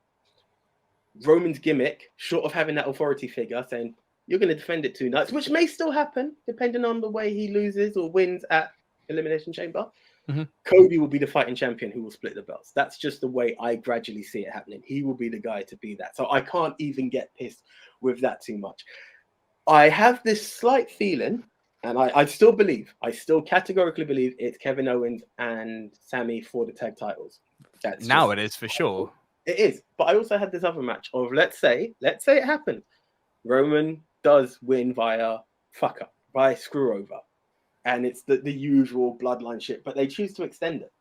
Roman's gimmick, short of having that authority figure saying, you're going to defend it 2 nights, which may still happen, depending on the way he loses or wins at Elimination Chamber. Mm-hmm. Cody will be the fighting champion who will split the belts. That's just the way I gradually see it happening. He will be the guy to be that. So I can't even get pissed with that too much. I have this slight feeling, and I still categorically believe it's Kevin Owens and Sami for the tag titles. It is for sure. It is. But I also had this other match of, let's say it happened. Roman does win via fuck up, by screw over. And it's the usual bloodline shit, but they choose to extend it.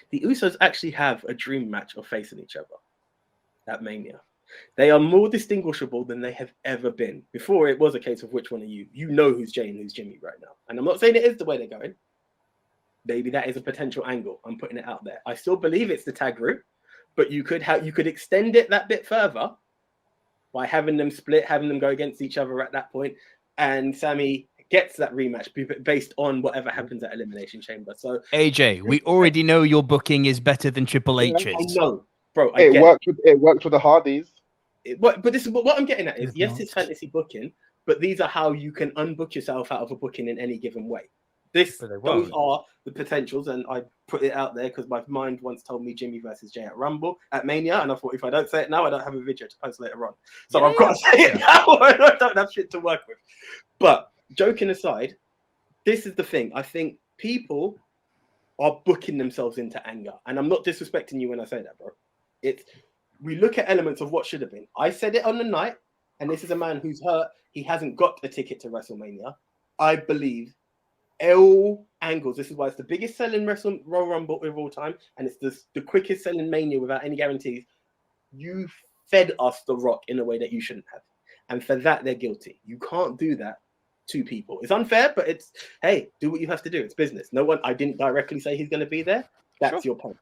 The Usos actually have a dream match of facing each other at Mania. They are more distinguishable than they have ever been. Before, it was a case of which one are you. You know who's Jay and who's Jimmy right now. And I'm not saying it is the way they're going. Maybe that is a potential angle. I'm putting it out there. I still believe it's the tag route, but you could extend it that bit further by having them split, having them go against each other at that point, and Sami gets that rematch based on whatever happens at Elimination Chamber. So AJ, we already know your booking is better than Triple H's. I know, bro. It worked with the Hardys. But this is what I'm getting at is, yes, it's fantasy booking, but these are how you can unbook yourself out of a booking in any given way. Those are the potentials, and I put it out there because my mind once told me Jimmy versus Jay at Rumble at Mania, and I thought if I don't say it now, I don't have a video to post later on. So I've got to say it now. I don't have shit to work with. But joking aside, this is the thing. I think people are booking themselves into anger, and I'm not disrespecting you when I say that, bro. We look at elements of what should have been. I said it on the night, and this is a man who's hurt. He hasn't got a ticket to WrestleMania. I believe all angles. This is why it's the biggest selling Royal Rumble of all time, and it's the quickest selling Mania without any guarantees. You fed us The Rock in a way that you shouldn't have. And for that, they're guilty. You can't do that to people. It's unfair, but it's, hey, do what you have to do. It's business. No one, I didn't directly say he's going to be there. That's your point.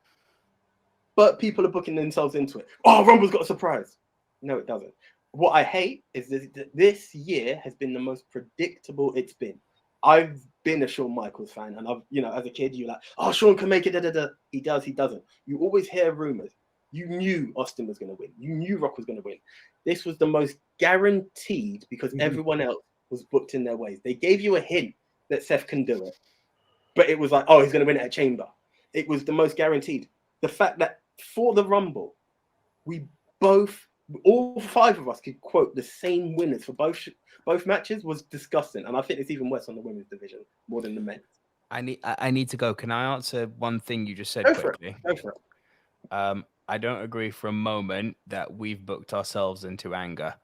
But people are booking themselves into it. Oh, Rumble's got a surprise. No, it doesn't. What I hate is that this year has been the most predictable it's been. I've been a Shawn Michaels fan, and I've, you know, as a kid, you're like, oh, Shawn can make it, da, da, da. He does, he doesn't. You always hear rumors. You knew Austin was going to win. You knew Rock was going to win. This was the most guaranteed because everyone else was booked in their ways. They gave you a hint that Seth can do it, but it was like, oh, he's going to win it at Chamber. It was the most guaranteed. The fact that for the Rumble, all five of us could quote the same winners for both matches was disgusting, and I think it's even worse on the women's division more than the men's. I need to go. Can I answer one thing you just said quickly? Go for it. I don't agree for a moment that we've booked ourselves into anger.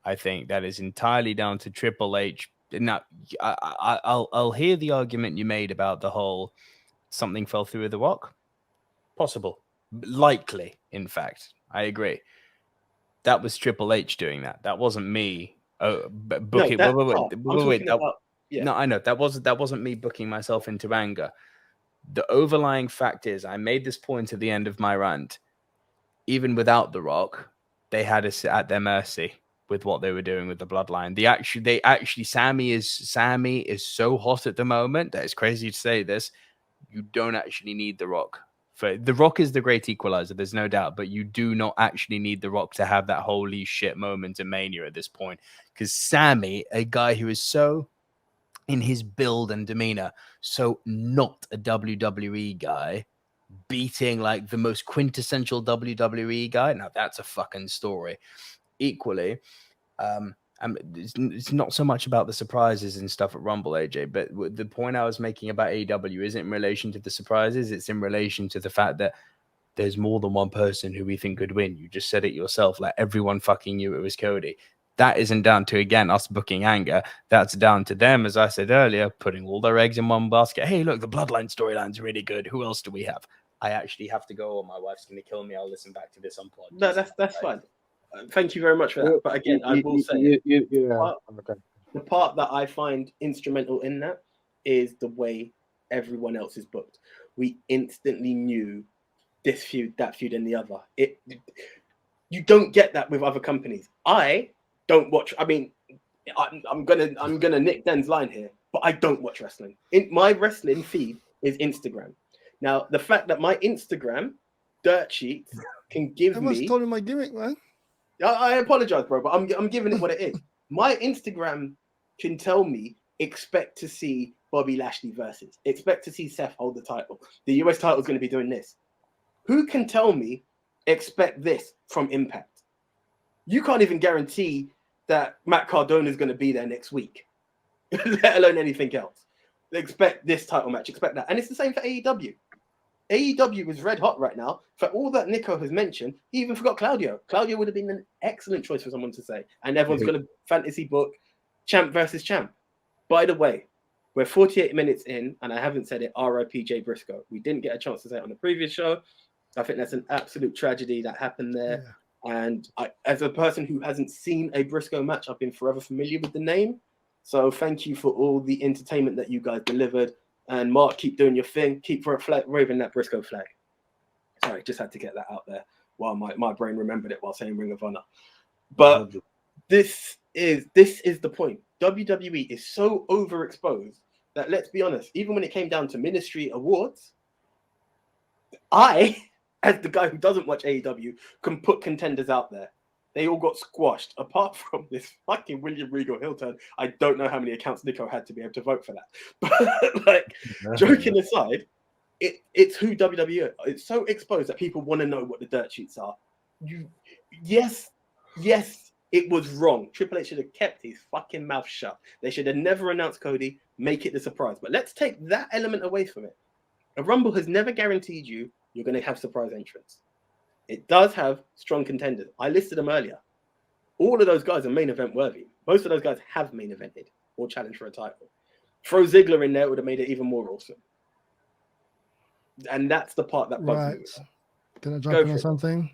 I think that is entirely down to Triple H. Now, I'll hear the argument you made about the whole something fell through with The Rock. Possible. Likely, in fact. I agree. That was Triple H doing that. That wasn't me booking. Wait. No, I know. That wasn't me booking myself into anger. The overlying fact is, I made this point at the end of my rant. Even without The Rock, they had us at their mercy with what they were doing with the bloodline. Sammy is so hot at the moment that it's crazy to say this. You don't actually need The Rock. The Rock is the great equalizer, there's no doubt, but you do not actually need The Rock to have that holy shit moment in Mania at this point. Because Sammy, a guy who is so, in his build and demeanor, so not a WWE guy, beating like the most quintessential WWE guy. Now that's a fucking story. Equally, it's not so much about the surprises and stuff at Rumble, AJ, but the point I was making about AEW isn't in relation to the surprises. It's in relation to the fact that there's more than one person who we think could win. You just said it yourself. Like, everyone fucking knew it was Cody. That isn't down to, again, us booking anger. That's down to them, as I said earlier, putting all their eggs in one basket. Hey, look, the Bloodline storyline's really good. Who else do we have? I actually have to go, or my wife's going to kill me. I'll listen back to this on pod. No, that's fine. Thank you very much for that. But again, I will say, the part that I find instrumental in that is the way everyone else is booked. We instantly knew this feud, that feud, and the other. You don't get that with other companies. I don't watch. I mean, I'm gonna nick Dan's line here, but I don't watch wrestling. My wrestling feed is Instagram. Now, the fact that my Instagram dirt sheets can give me. Everyone's told me my gimmick, man. I apologize, bro, but I'm giving it what it is. My Instagram can tell me, expect to see Bobby Lashley versus, expect to see Seth hold the title. The US title is going to be doing this. Who can tell me, expect this from Impact? You can't even guarantee that Matt Cardona is going to be there next week, let alone anything else. Expect this title match, expect that. And it's the same for AEW. AEW is red hot right now. For all that Nico has mentioned, he even forgot Claudio. Claudio would have been an excellent choice for someone to say. And everyone's going to fantasy book champ versus champ. By the way, we're 48 minutes in, and I haven't said it, RIP Jay Briscoe. We didn't get a chance to say it on the previous show. I think that's an absolute tragedy that happened there. Yeah. And as a person who hasn't seen a Briscoe match, I've been forever familiar with the name. So thank you for all the entertainment that you guys delivered. And Mark, keep doing your thing. Keep waving that Briscoe flag. Sorry, just had to get that out there while my brain remembered it while saying Ring of Honor. But this is the point. WWE is so overexposed that, let's be honest, even when it came down to ministry awards, I, as the guy who doesn't watch AEW, can put contenders out there. They all got squashed, apart from this fucking William Regal heel turn. I don't know how many accounts Nico had to be able to vote for that. But, like, joking aside, it's who WWE is. It's so exposed that people want to know what the dirt sheets are. Yes, it was wrong. Triple H should have kept his fucking mouth shut. They should have never announced Cody, make it the surprise. But let's take that element away from it. A Rumble has never guaranteed you're going to have surprise entrants. It does have strong contenders. I listed them earlier. All of those guys are main event worthy. Most of those guys have main evented or challenged for a title. Throw Ziggler in there would have made it even more awesome. And that's the part that bugs me. Can I jump in on something?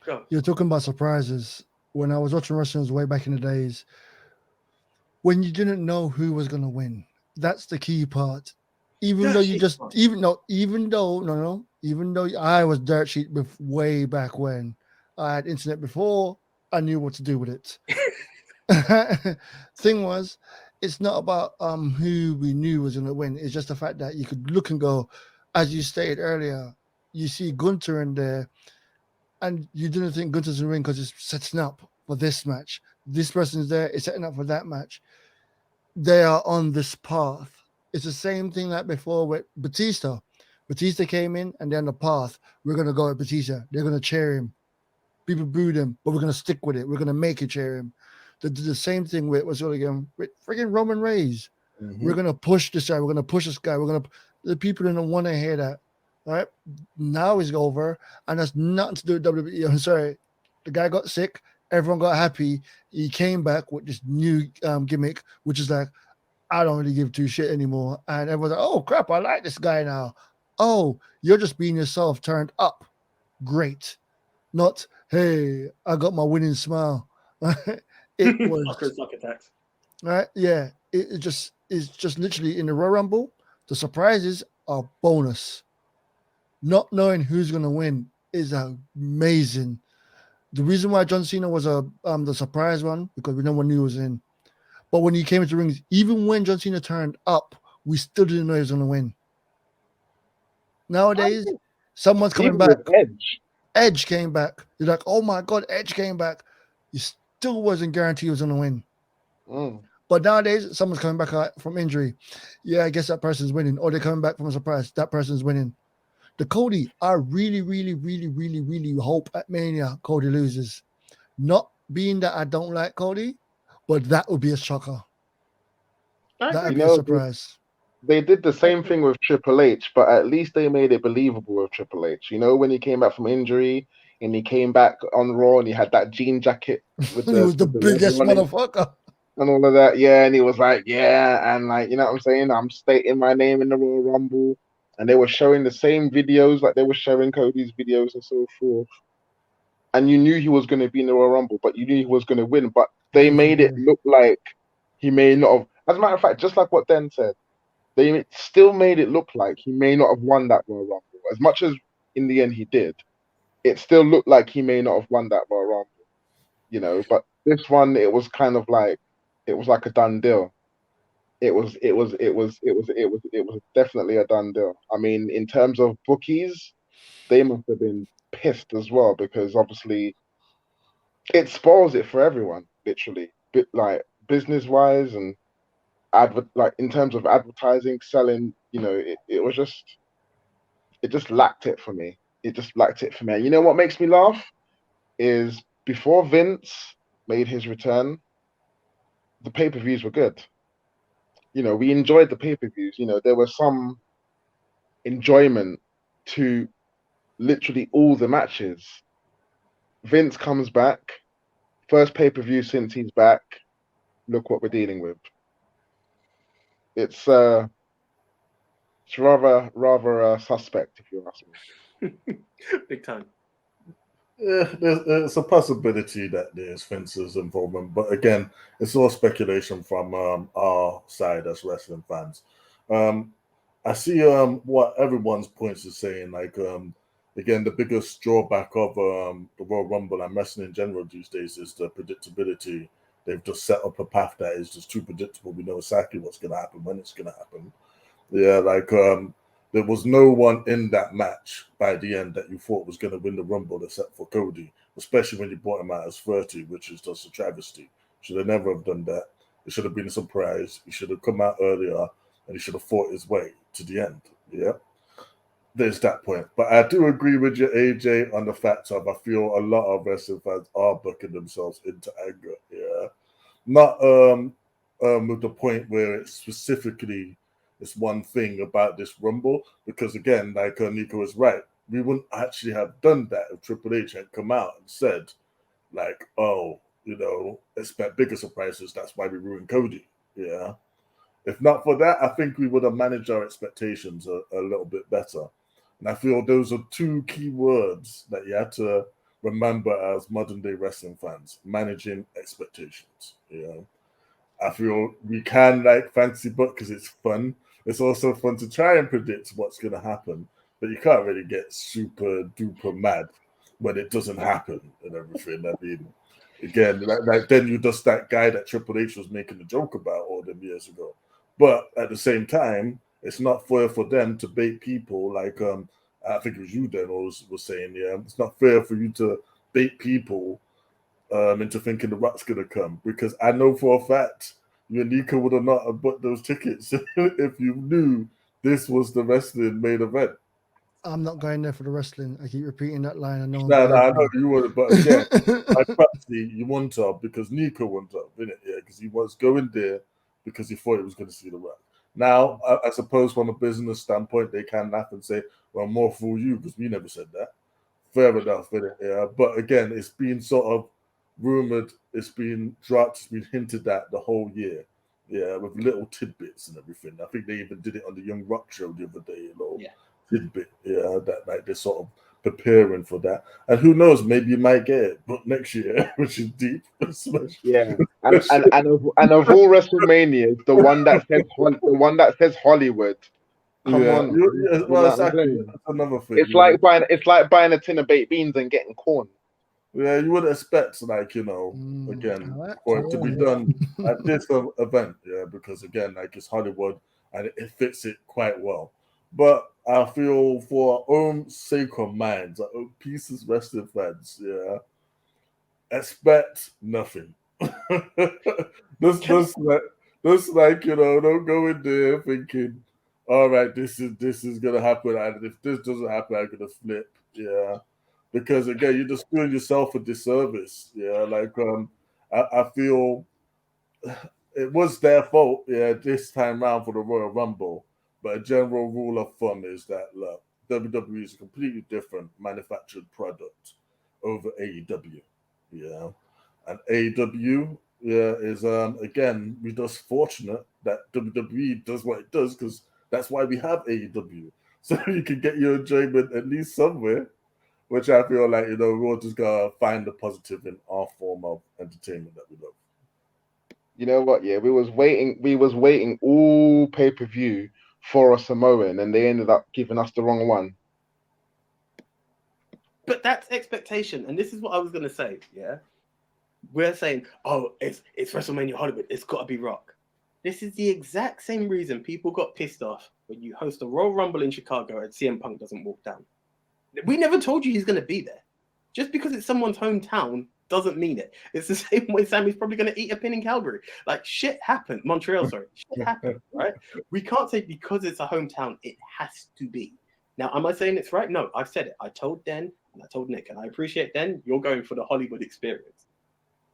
Go. You're talking about surprises. When I was watching wrestling way back in the days, when you didn't know who was going to win, that's the key part. Even though I was dirt sheet way back when I had internet before I knew what to do with it. Thing was, it's not about who we knew was going to win. It's just the fact that you could look and go, as you stated earlier, you see Gunter in there, and you didn't think Gunter's in the ring because it's setting up for this match. This person's there, it's setting up for that match. They are on this path. It's the same thing like before with Batista. Batista came in and they're on the path. We're going to go at Batista. They're going to cheer him. People booed him, but we're going to stick with it. We're going to make it cheer him. They did the same thing with freaking Roman Reigns. Mhm. We're going to push this guy. We're going to push this guy. The people don't want to hear that. All right. Now it's over, and that's nothing to do with WWE. I'm sorry. The guy got sick. Everyone got happy. He came back with this new gimmick, which is like, I don't really give two shit anymore. And everyone's like, oh, crap, I like this guy now. Oh, you're just being yourself turned up. Great. Not, hey, I got my winning smile. It was Suck attacks. right. Yeah. It's just literally in the Royal Rumble, the surprises are bonus. Not knowing who's gonna win is amazing. The reason why John Cena was the surprise one, because no one knew he was in. But when he came into the rings, even when John Cena turned up, we still didn't know he was gonna win. Nowadays, someone's coming Even back. with Edge. Edge came back. You're like, oh my God, Edge came back. You still wasn't guaranteed he was going to win. Mm. But nowadays, someone's coming back from injury. Yeah, I guess that person's winning. Or they're coming back from a surprise. That person's winning. The Cody, I really, really, really, really, really hope at Mania Cody loses. Not being that I don't like Cody, but that would be a shocker. That would be a surprise. They did the same thing with Triple H, but at least they made it believable with Triple H. You know, when he came back from injury and he came back on Raw and he had that jean jacket with He was the biggest motherfucker. and all of that. Yeah, and he was like, yeah, and like, you know what I'm saying? I'm stating my name in the Royal Rumble. And they were showing the same videos, like they were showing Cody's videos and so forth. And you knew he was going to be in the Royal Rumble, but you knew he was going to win. But they made it look like he may not have. As a matter of fact, just like what Den said, they still made it look like he may not have won that Royal Rumble. As much as in the end he did, it still looked like he may not have won that Royal Rumble. You know, but this one, it was kind of like, it was like a done deal. It was definitely a done deal. I mean, in terms of bookies, they must have been pissed as well, because obviously it spoils it for everyone, literally. Like business wise and like in terms of advertising, selling, you know, it just lacked it for me. It just lacked it for me. And you know what makes me laugh is before Vince made his return, the pay-per-views were good. You know, we enjoyed the pay-per-views. You know, there was some enjoyment to literally all the matches. Vince comes back, first pay-per-view since he's back. Look what we're dealing with. It's rather suspect, if you ask me. Big time. Yeah, there's a possibility that there's Finesser's involvement, but again, it's all speculation from our side as wrestling fans. I see what everyone's points is saying. Like again, the biggest drawback of the Royal Rumble and wrestling in general these days is the predictability. They've just set up a path that is just too predictable. We know exactly what's going to happen, when it's going to happen. Yeah, like there was no one in that match by the end that you thought was going to win the Rumble except for Cody, especially when you brought him out as 30, which is just a travesty. Should have never have done that. It should have been a surprise. He should have come out earlier and he should have fought his way to the end. Yeah. There's that point. But I do agree with you, AJ, on the fact of I feel a lot of wrestling fans are booking themselves into anger. Yeah. Not with the point where it's specifically it's one thing about this Rumble, because again, like Nico was right, we wouldn't actually have done that if Triple H had come out and said, like, oh, you know, expect bigger surprises. That's why we ruined Cody. Yeah. If not for that, I think we would have managed our expectations a little bit better. And I feel those are two key words that you had to remember as modern day wrestling fans, managing expectations. I feel we can like fantasy book because it's fun. It's also fun to try and predict what's going to happen, but you can't really get super duper mad when it doesn't happen and everything. I mean, again, like then you're just that guy that Triple H was making a joke about all them years ago. But at the same time, it's not fair for them to bait people like I think it was you then was saying, yeah, it's not fair for you to bait people into thinking the Rock's gonna come, because I know for a fact you and Nico would have not have bought those tickets if you knew this was the wrestling main event. I'm not going there for the wrestling. I keep repeating that line. I know. No, I know you would, but again, I practically you want to because Nico went up, didn't it? Yeah, because he was going there because he thought he was going to see the Rock. Now, I suppose from a business standpoint, they can laugh and say, "Well, more for you," because we never said that. Fair enough, isn't it? Yeah, but again, it's been sort of rumored, it's been dropped, it's been hinted at the whole year. Yeah, with little tidbits and everything. I think they even did it on the Young Rock show the other day, tidbit. Yeah, that like they're sort of preparing for that. And who knows, maybe you might get it, but next year, which is deep. Yeah, and of all WrestleManias, the one that says Hollywood. Come on, well, exactly. That's another thing. It's like buying a tin of baked beans and getting corn. Yeah, you would expect, like, again, for it to be done at this event, because again, like it's Hollywood and it fits it quite well. But I feel for our own sake of minds, our own pieces wrestling fans, expect nothing. just like don't go in there thinking, all right, this is gonna happen, and if this doesn't happen, I'm gonna flip. Because again, you're just doing yourself a disservice. Like I feel it was their fault, this time round for the Royal Rumble. But a general rule of thumb is that look, WWE is a completely different manufactured product over AEW. And AEW is again, we're just fortunate that WWE does what it does because that's why we have AEW. So you can get your enjoyment at least somewhere. Which I feel like, we're just gonna find the positive in our form of entertainment that we love. You know what? Yeah, we was waiting all pay-per-view for a Samoan, and they ended up giving us the wrong one. But that's expectation, and this is what I was gonna say. Yeah, we're saying, oh, it's WrestleMania Hollywood. It's got to be Rock. This is the exact same reason people got pissed off when you host a Royal Rumble in Chicago and CM Punk doesn't walk down. We never told you he's going to be there. Just because it's someone's hometown doesn't mean it. It's the same way Sammy's probably going to eat a pin in Calgary. Like, shit happened. Montreal, sorry. Shit happened, right? We can't say because it's a hometown, it has to be. Now, am I saying it's right? No, I've said it. I told Den and I told Nick, and I appreciate Den. You're going for the Hollywood experience.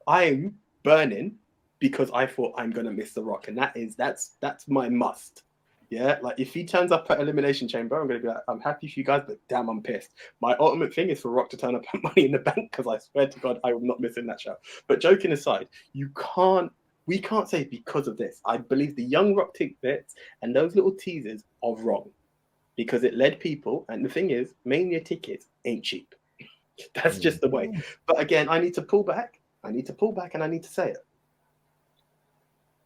I'm burning because I thought I'm going to miss The Rock. And that's my must. Yeah, like if he turns up at Elimination Chamber, I'm going to be like, I'm happy for you guys, but damn, I'm pissed. My ultimate thing is for Rock to turn up at Money in the Bank because I swear to God, I will not miss in that show. But joking aside, we can't say because of this. I believe the Young Rock tidbits and those little teasers are wrong because it led people. And the thing is, Mania tickets ain't cheap. That's just the way. But again, I need to pull back. And I need to say it.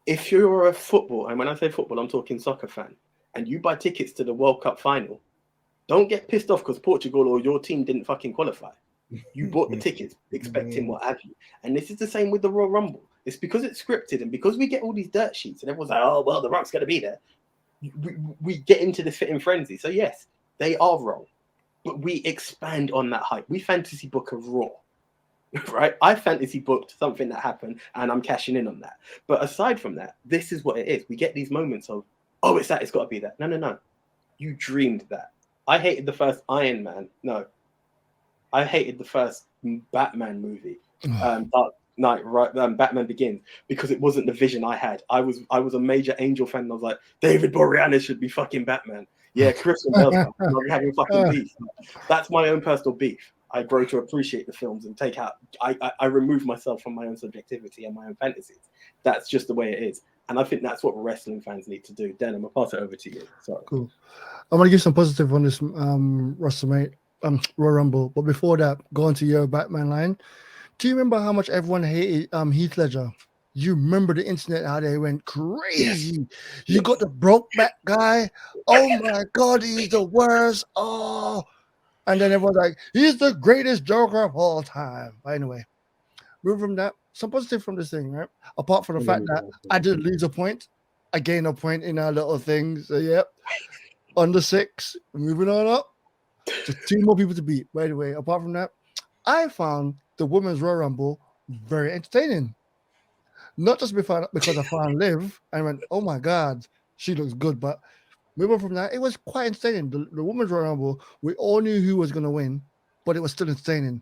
If you're a football, and when I say football, I'm talking soccer fan, and you buy tickets to the World Cup final, don't get pissed off because Portugal or your team didn't fucking qualify. You bought the tickets expecting what have you. And this is the same with the Royal Rumble. It's because it's scripted and because we get all these dirt sheets and everyone's like, oh, well, The Rock's going to be there. We get into this fitting frenzy. So yes, they are wrong. But we expand on that hype. We fantasy book a Raw. Right, I fantasy booked something that happened and I'm cashing in on that. But aside from that, this is what it is. We get these moments of, oh, it's got to be that. No. You dreamed that. I hated the first Iron Man. No. I hated the first Batman movie. Dark Knight, right? Batman Begins, because it wasn't the vision I had. I was a major Angel fan and I was like, David Boreanaz should be fucking Batman. Yeah, Christian Bale's having fucking beef. That's my own personal beef. I grow to appreciate the films and I remove myself from my own subjectivity and my own fantasies. That's just the way it is. And I think that's what wrestling fans need to do. Dan, I'm going to pass it over to you. Sorry. Cool. I'm going to give some positive on this WrestleMania Royal Rumble. But before that, going to your Batman line. Do you remember how much everyone hated Heath Ledger? You remember the internet, how they went crazy. You got the broke back guy. Oh my God, he's the worst. Oh, and then everyone's like, he's the greatest Joker of all time. But anyway, move from that. Some positive from this thing, right? Apart from the fact that I did lose a point, I gained a point in our little thing. So yep, under 6, moving on up. Just 2 more people to beat. By the way, apart from that, I found the Women's Royal Rumble very entertaining. Not just because I found Liv and went, oh my God, she looks good. But moving from that, it was quite entertaining. The Women's Royal Rumble, we all knew who was going to win, but it was still entertaining.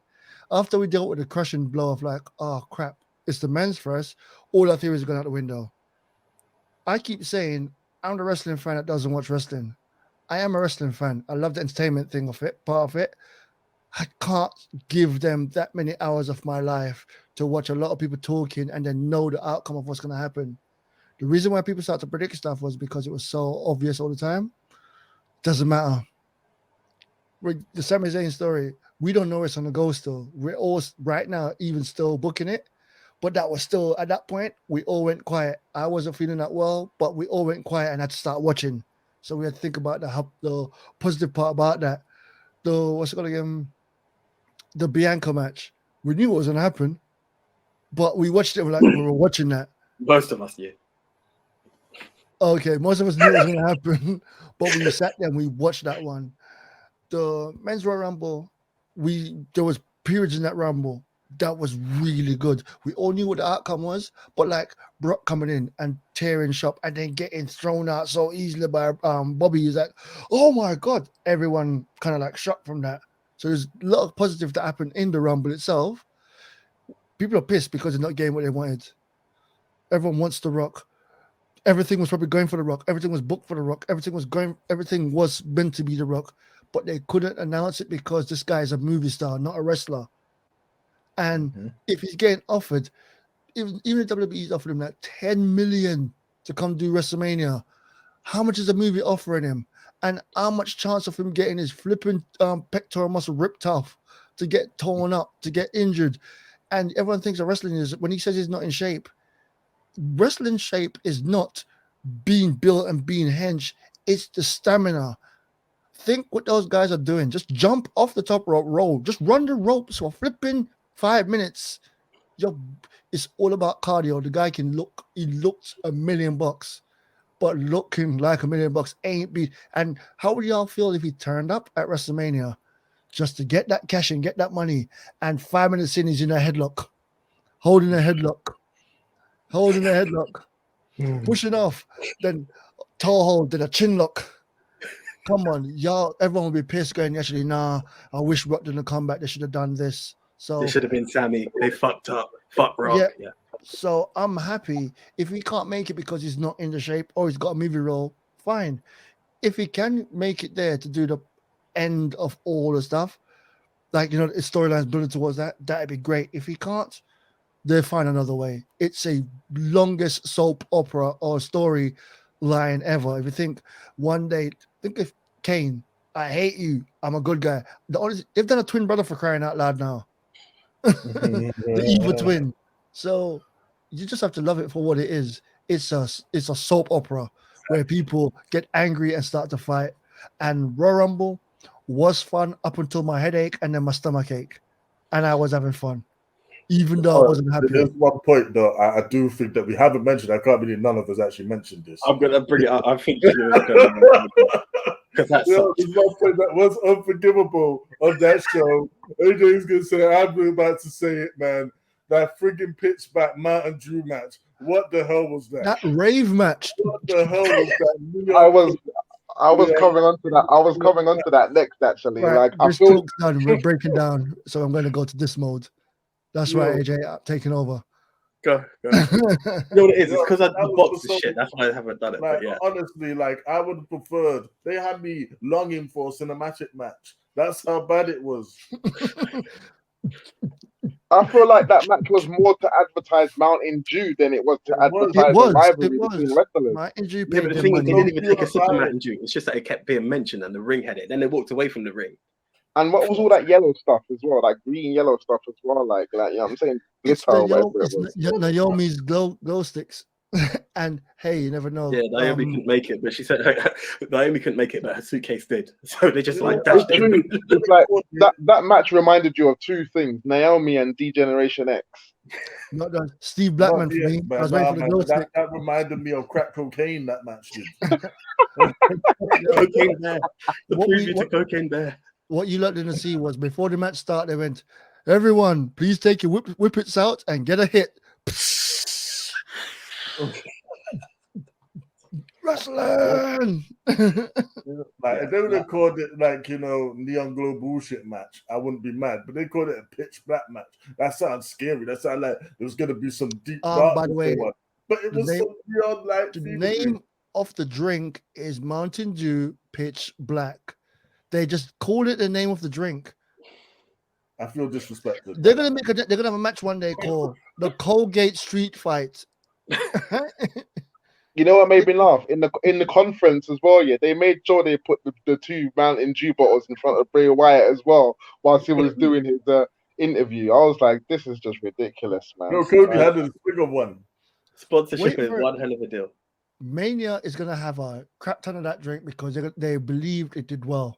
After we dealt with the crushing blow of like, oh crap, it's the men's first, all our theories are going out the window. I keep saying, I'm the wrestling fan that doesn't watch wrestling. I am a wrestling fan. I love the entertainment thing of it, part of it. I can't give them that many hours of my life to watch a lot of people talking and then know the outcome of what's going to happen. The reason why people start to predict stuff was because it was so obvious all the time. Doesn't matter. The Sami Zayn story, we don't know it's going to go still. We're all right now even still booking it. But that was still, at that point, we all went quiet. I wasn't feeling that well, but we all went quiet and had to start watching. So we had to think about the positive part about that. The Bianca match. We knew what was going to happen, but we watched it like we were watching that. Most of us, yeah. Okay, most of us knew what was going to happen, but we sat there and we watched that one. The Men's Royal Rumble, there was periods in that Rumble that was really good. We all knew what the outcome was, but like Brock coming in and tearing shop and then getting thrown out so easily by Bobby is like, oh my God, everyone kind of like shocked from that. So there's a lot of positive that happened in the Rumble itself. People are pissed because they're not getting what they wanted. Everyone wants The Rock. Everything was probably going for The Rock. Everything was booked for The Rock. Everything was meant to be The Rock, but they couldn't announce it because this guy is a movie star, not a wrestler. And if he's getting offered, even if WWE's offered him like 10 million to come do WrestleMania, how much is the movie offering him? And how much chance of him getting his flipping pectoral muscle ripped off, to get torn up, to get injured? And everyone thinks of wrestling is, when he says he's not in shape, wrestling shape is not being built and being hench. It's the stamina. Think what those guys are doing. Just jump off the top rope, roll. Just run the ropes for flipping 5 minutes. It's all about cardio. The guy he looked $1 million, but looking like $1 million ain't be. And how would y'all feel if he turned up at WrestleMania just to get that cash and get that money, and 5 minutes in he's in a headlock, holding a headlock, pushing off, then toe hold, then a chin lock. Come on, y'all, everyone will be pissed going, actually, nah, I wish Rock didn't come back. They should have done this. So it should have been Sammy. They fucked up. Fuck Rock. Yeah. So I'm happy. If he can't make it because he's not in the shape or he's got a movie role, fine. If he can make it there to do the end of all the stuff, like, you know, his storyline's building towards that, that'd be great. If he can't, they'll find another way. It's a longest soap opera or story line ever. If you think one day, think of Kane. I hate you. I'm a good guy. They've done a twin brother, for crying out loud now. The evil twin. So you just have to love it for what it is. It's a soap opera where people get angry and start to fight. And Royal Rumble was fun up until my headache and then my stomach ache, and I was having fun, even though I wasn't happy. There's one point though, I do think that we haven't mentioned. I can't believe none of us actually mentioned this. I'm gonna bring it up. I think you were gonna because that's there's one point that was unforgivable on that show. AJ's gonna say, I'm about to say it, man. That friggin' pitch back Mountain Dew match. What the hell was that? That rave match. What the hell was that? I was coming onto that. I was coming onto that next, actually. Right, like I this feel talk's done. We're breaking down, so I'm going to go to this mode. That's right, AJ. I'm taking over. Go. You know what it is? It's because the box is shit. That's why I haven't done it. Like, but yeah. Honestly, like I would have preferred. They had me longing for a cinematic match. That's how bad it was. I feel like that match was more to advertise Mountain Dew than it was to advertise the rivalry between wrestlers. Mountain Dew Yeah, but the thing is, they didn't even take a sip of Mountain Dew. It's just that it kept being mentioned and the ring had it. Then they walked away from the ring. And what was all that yellow stuff as well? Like green, yellow stuff as well. Like you know what I'm saying? It's Glitter or whatever it was. Naomi's glow sticks. And hey, you never know. Yeah, Naomi couldn't make it, but she said Naomi couldn't make it, but her suitcase did. So they just like dashed It's it. true. It's like that match reminded you of two things: Naomi and D-Generation X. Not done. Steve Blackman for me. I was waiting for the glow stick. That reminded me of crack cocaine. That match did. Cocaine Bear. The What preview to Cocaine Bear. What you lot didn't see was before the match started, they went, "Everyone, please take your whippets out and get a hit." Wrestling. Like if they would have called it like neon glow bullshit match, I wouldn't be mad. But they called it a pitch black match. That sounds scary. That sounds like there was gonna be some deep dark. By the way, but it was some neon like. The name of the drink is Mountain Dew Pitch Black. They just called it the name of the drink. I feel disrespected. They're gonna have a match one day called the Colgate Street Fight. You know what made me laugh? In the conference as well, yeah, they made sure they put the two Mountain Dew bottles in front of Bray Wyatt as well whilst he was doing his interview. I was like, this is just ridiculous, man. No, Cody had a swig of one. Sponsorship is one hell of a deal. Mania is gonna have a crap ton of that drink because they believed it did well.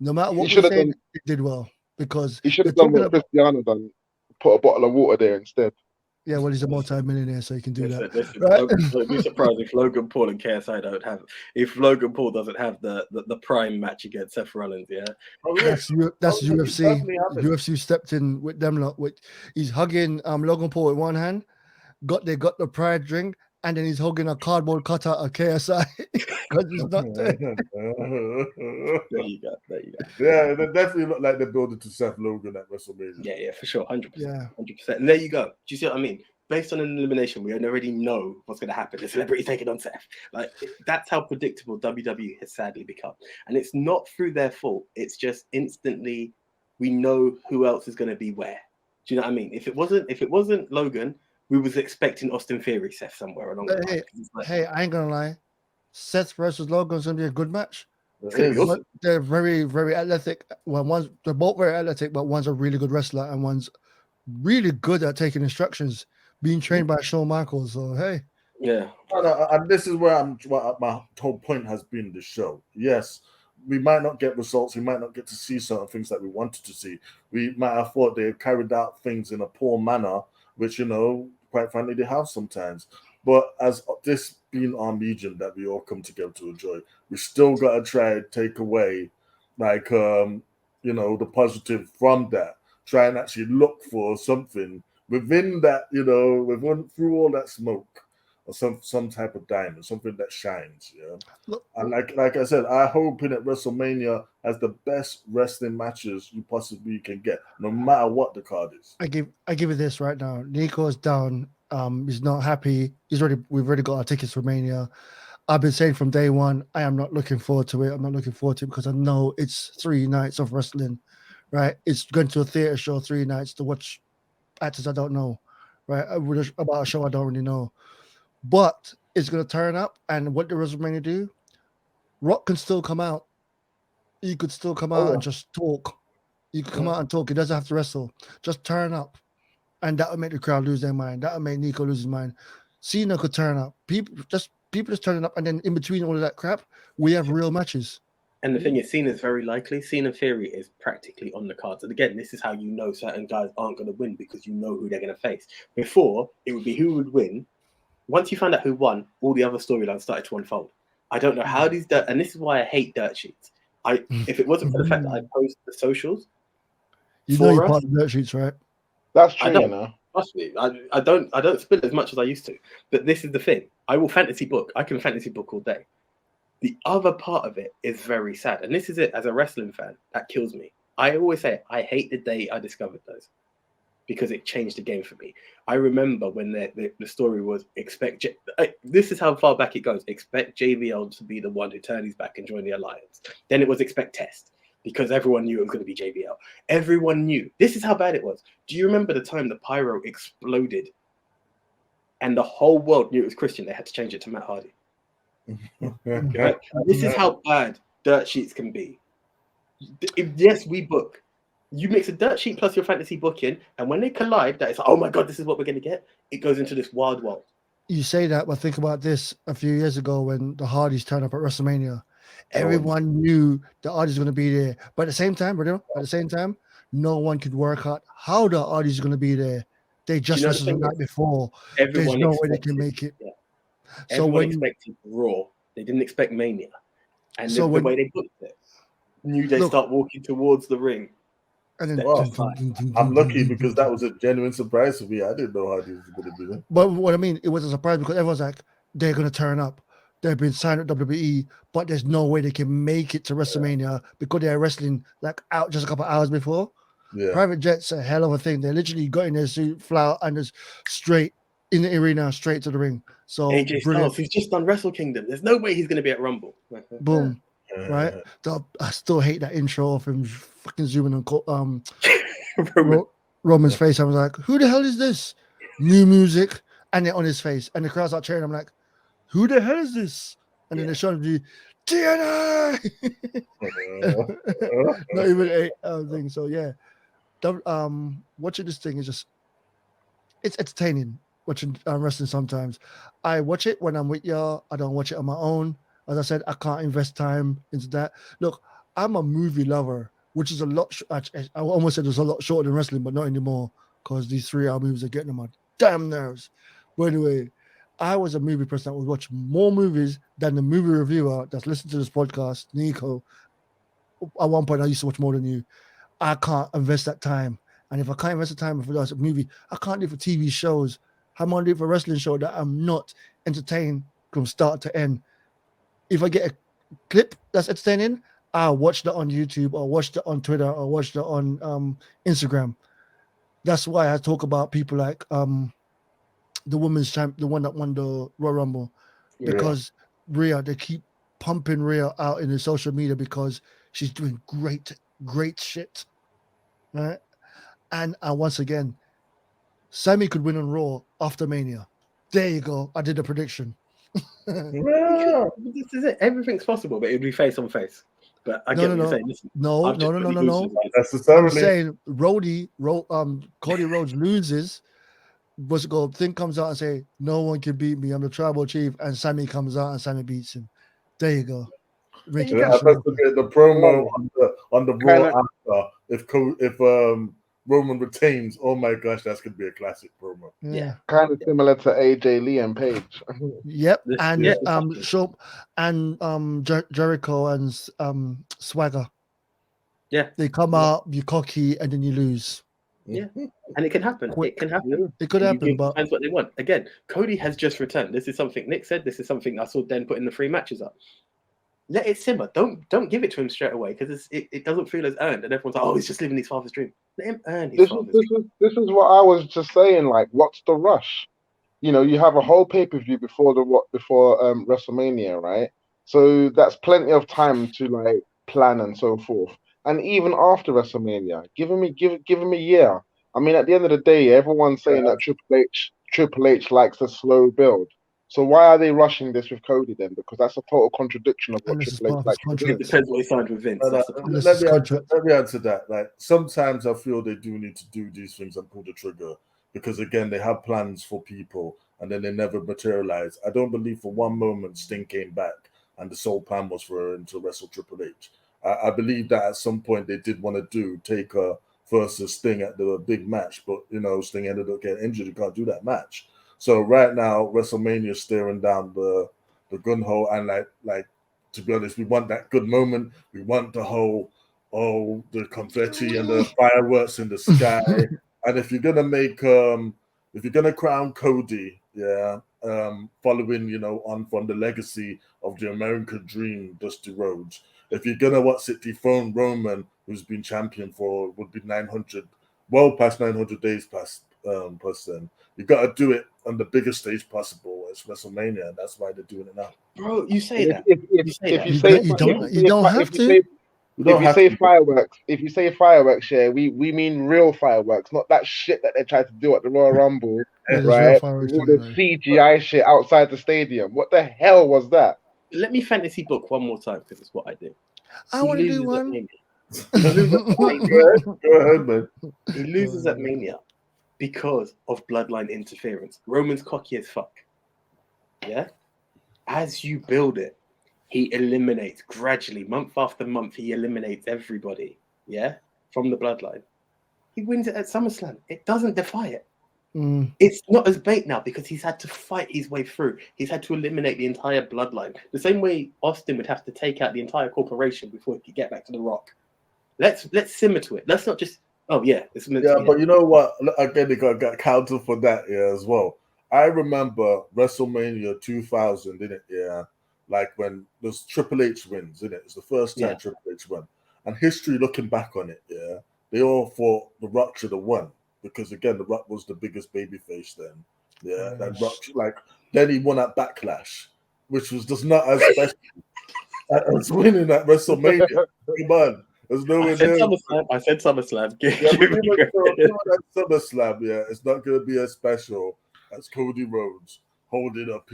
No matter what we say, it did well because he should have done what Cristiano done, put a bottle of water there instead. Yeah, well, he's a multi-millionaire, so he can do that. Listen, right? Don't be surprised if Logan Paul and KSI don't have. If Logan Paul doesn't have the prime match against Seth Rollins, yeah. That's UFC. UFC stepped in with them lot. He's hugging Logan Paul with one hand. They got the pride drink, and then he's hugging a cardboard cutout of KSI because he's not there. There you go. Yeah, they definitely look like they're building to Seth Logan at WrestleMania. Yeah, for sure, 100%. Yeah, 100%. And there you go. Do you see what I mean? Based on an elimination, we already know what's going to happen. The celebrity taking on Seth. Like that's how predictable WWE has sadly become, and it's not through their fault. It's just instantly we know who else is going to be where. Do you know what I mean? If it wasn't Logan, we was expecting Austin Theory, Seth somewhere along the line. Hey, I ain't gonna lie. Seth versus Logan is gonna be a good match. Awesome. They're very, very athletic. Well, they're both very athletic, but one's a really good wrestler and one's really good at taking instructions, being trained by Shawn Michaels. So hey, yeah. And this is where my whole point has been. The show, yes, we might not get results. We might not get to see certain things that we wanted to see. We might have thought they carried out things in a poor manner, which quite frankly, they have sometimes. But as this being our medium that we all come together to enjoy, we still got to try and take away, the positive from that. Try and actually look for something within that, through all that smoke, or some type of diamond, something that shines. Yeah. Look, and like I said, I hope that WrestleMania has the best wrestling matches you possibly can get, no matter what the card is. I give it this right now. Nico's down. He's not happy. We've already got our tickets for Mania. I've been saying from day one, I am not looking forward to it. I'm not looking forward to it because I know it's 3 nights of wrestling, right? It's going to a theater show 3 nights to watch actors I don't know, right? About a show I don't really know. But it's going to turn up, and what the WrestleMania do? Rock can still come out. He could still come out and just talk. You could come out and talk. He doesn't have to wrestle. Just turn up. And that would make the crowd lose their mind. That would make Nico lose his mind. Cena could turn up. People just turning up, and then in between all of that crap, we have real matches. And the thing is, Cena's very likely. Cena Theory is practically on the cards. And again, this is how you know certain guys aren't going to win because you know who they're going to face. Before, it would be who would win. Once you found out who won, all the other storylines started to unfold. I don't know how these and this is why I hate dirt sheets. If it wasn't for the fact that I post the socials, you know you're part of dirt sheets, right? That's true. Trust me, I don't spill as much as I used to. But this is the thing. I will fantasy book. I can fantasy book all day. The other part of it is very sad. And this is it as a wrestling fan. That kills me. I always say I hate the day I discovered those because it changed the game for me. I remember when the story was this is how far back it goes. Expect JBL to be the one who turned his back and join the alliance. Then it was expect Test. Because everyone knew it was going to be JBL. Everyone knew. This is how bad it was. Do you remember the time the pyro exploded and the whole world knew it was Christian? They had to change it to Matt Hardy. Right? This is how bad dirt sheets can be. Yes, we book. You mix a dirt sheet plus your fantasy booking, and when they collide, that is, oh my god, this is what we're going to get. It goes into this wild world. You say that, but think about this: a few years ago, when the Hardys turned up at WrestleMania, everyone knew the Hardys were going to be there. But at the same time, no one could work out how the Hardys are going to be there. They just wrestled the night before. There's no way they can make it. Yeah. So everyone when expected Raw, they didn't expect Mania, and So the when- way they booked it, knew they start walking towards the ring. and then I'm lucky because that was a genuine surprise for me. I didn't know how these were going to be there. But what I mean, it was a surprise because everyone's like, they're going to turn up. They've been signed at WWE, but there's no way they can make it to WrestleMania because they're wrestling like out just a couple of hours before. Yeah. Private jet's a hell of a thing. They literally got in their suit, fly out, and just straight in the arena, straight to the ring. So AJ Styles, who's just done Wrestle Kingdom. There's no way he's going to be at Rumble. Boom. Right? I still hate that intro of him fucking zooming on Roman's face. I was like, who the hell is this? New music, and they're on his face, and the crowd's out cheering. I'm like, who the hell is this? And then they showed him the TNA. Not even a thing. So yeah, watching this thing is just, it's entertaining. Watching wrestling sometimes. I watch it when I'm with y'all. I don't watch it on my own. As I said, I can't invest time into that. Look, I'm a movie lover, which is a lot. I almost said it's a lot shorter than wrestling, but not anymore because these 3-hour movies are getting on my damn nerves. But anyway, I was a movie person that would watch more movies than the movie reviewer that's listening to this podcast, Nico. At one point, I used to watch more than you. I can't invest that time. And if I can't invest the time for a movie, I can't do it for TV shows. I'm going to do it for a wrestling show that I'm not entertained from start to end. If I get a clip that's entertaining, I'll watch that on YouTube or watch that on Twitter or watch that on Instagram. That's why I talk about people like the women's champ, the one that won the Royal Rumble, because Rhea, they keep pumping Rhea out in the social media because she's doing great shit, right? And once again, Sammy could win on Raw after Mania. There you go. I did a prediction. This is it. Everything's possible, but it would be face on face. But I get what you're saying. Listen, no. Necessarily. I'm saying Cody Rhodes loses. What's it called? Thing comes out and say, no one can beat me. I'm the tribal chief. And Sammy comes out and Sammy beats him. There you go. I bet the promo on the Raw after if Roman retains, oh my gosh, that's gonna be a classic promo. Yeah. Kind of similar to AJ Lee and Paige. Yep. Jericho and Swagger. Yeah. They come out, you cocky, and then you lose. Yeah. And it can happen. It can happen. It could happen, but fans what they want. Again, Cody has just returned. This is something Nick said. This is something I saw Den put in the 3 matches up. Let it simmer. Don't give it to him straight away because it doesn't feel as earned. And everyone's like, oh, he's just living his father's dream. Let him earn his father's dream. This is what I was just saying. Like, what's the rush? You know, you have a whole pay-per-view before WrestleMania, right? So that's plenty of time to like plan and so forth. And even after WrestleMania, giving me a year. I mean, at the end of the day, everyone's saying that Triple H likes a slow build. So why are they rushing this with Cody then? Because that's a total contradiction of what Triple H likes. It depends what he signed with Vince. Let me answer that. Like, sometimes I feel they do need to do these things and pull the trigger because again they have plans for people and then they never materialize. I don't believe for one moment Sting came back and the sole plan was for him to wrestle Triple H. I believe that at some point they did want to take versus Sting at the big match, but you know Sting ended up getting injured. He can't do that match. So right now WrestleMania is staring down the gun hole, and like to be honest, we want that good moment. We want the whole the confetti and the fireworks in the sky. And if you're gonna crown Cody, following on from the legacy of the American Dream, Dusty Rhodes. If you're gonna dethrone Roman, who's been champion for would be 900, well past 900 days past then. You got to do it on the biggest stage possible. It's WrestleMania, and that's why they're doing it now. Bro, you say that. If you say fireworks, yeah, we mean real fireworks, not that shit that they tried to do at the Royal Rumble, right? All the CGI shit outside the stadium. What the hell was that? Let me fantasy book one more time because it's what I do. I want to do one. Go ahead, man. He loses at Mania because of bloodline interference. Roman's cocky as fuck. Yeah? As you build it, he eliminates gradually, month after month, he eliminates everybody, yeah, from the bloodline. He wins it at SummerSlam. It doesn't defy it. It's not as bait now because he's had to fight his way through. He's had to eliminate the entire bloodline. The same way Austin would have to take out the entire corporation before he could get back to The Rock. Let's simmer to it. Let's not just, oh yeah, it's meant to be but you know what? Again, they got counter for that as well. I remember WrestleMania 2000, didn't it? Yeah, like when there's Triple H wins, isn't it? It's the first time Triple H won, and history looking back on it, yeah, they all thought The Rock should have won because again, The Rock was the biggest babyface then. Yeah, that Rock, like then he won at Backlash, which was just not as special as winning at WrestleMania. Come on. There's nowhere I said SummerSlam. SummerSlam, yeah, it's not going to be as special as Cody Rhodes holding up,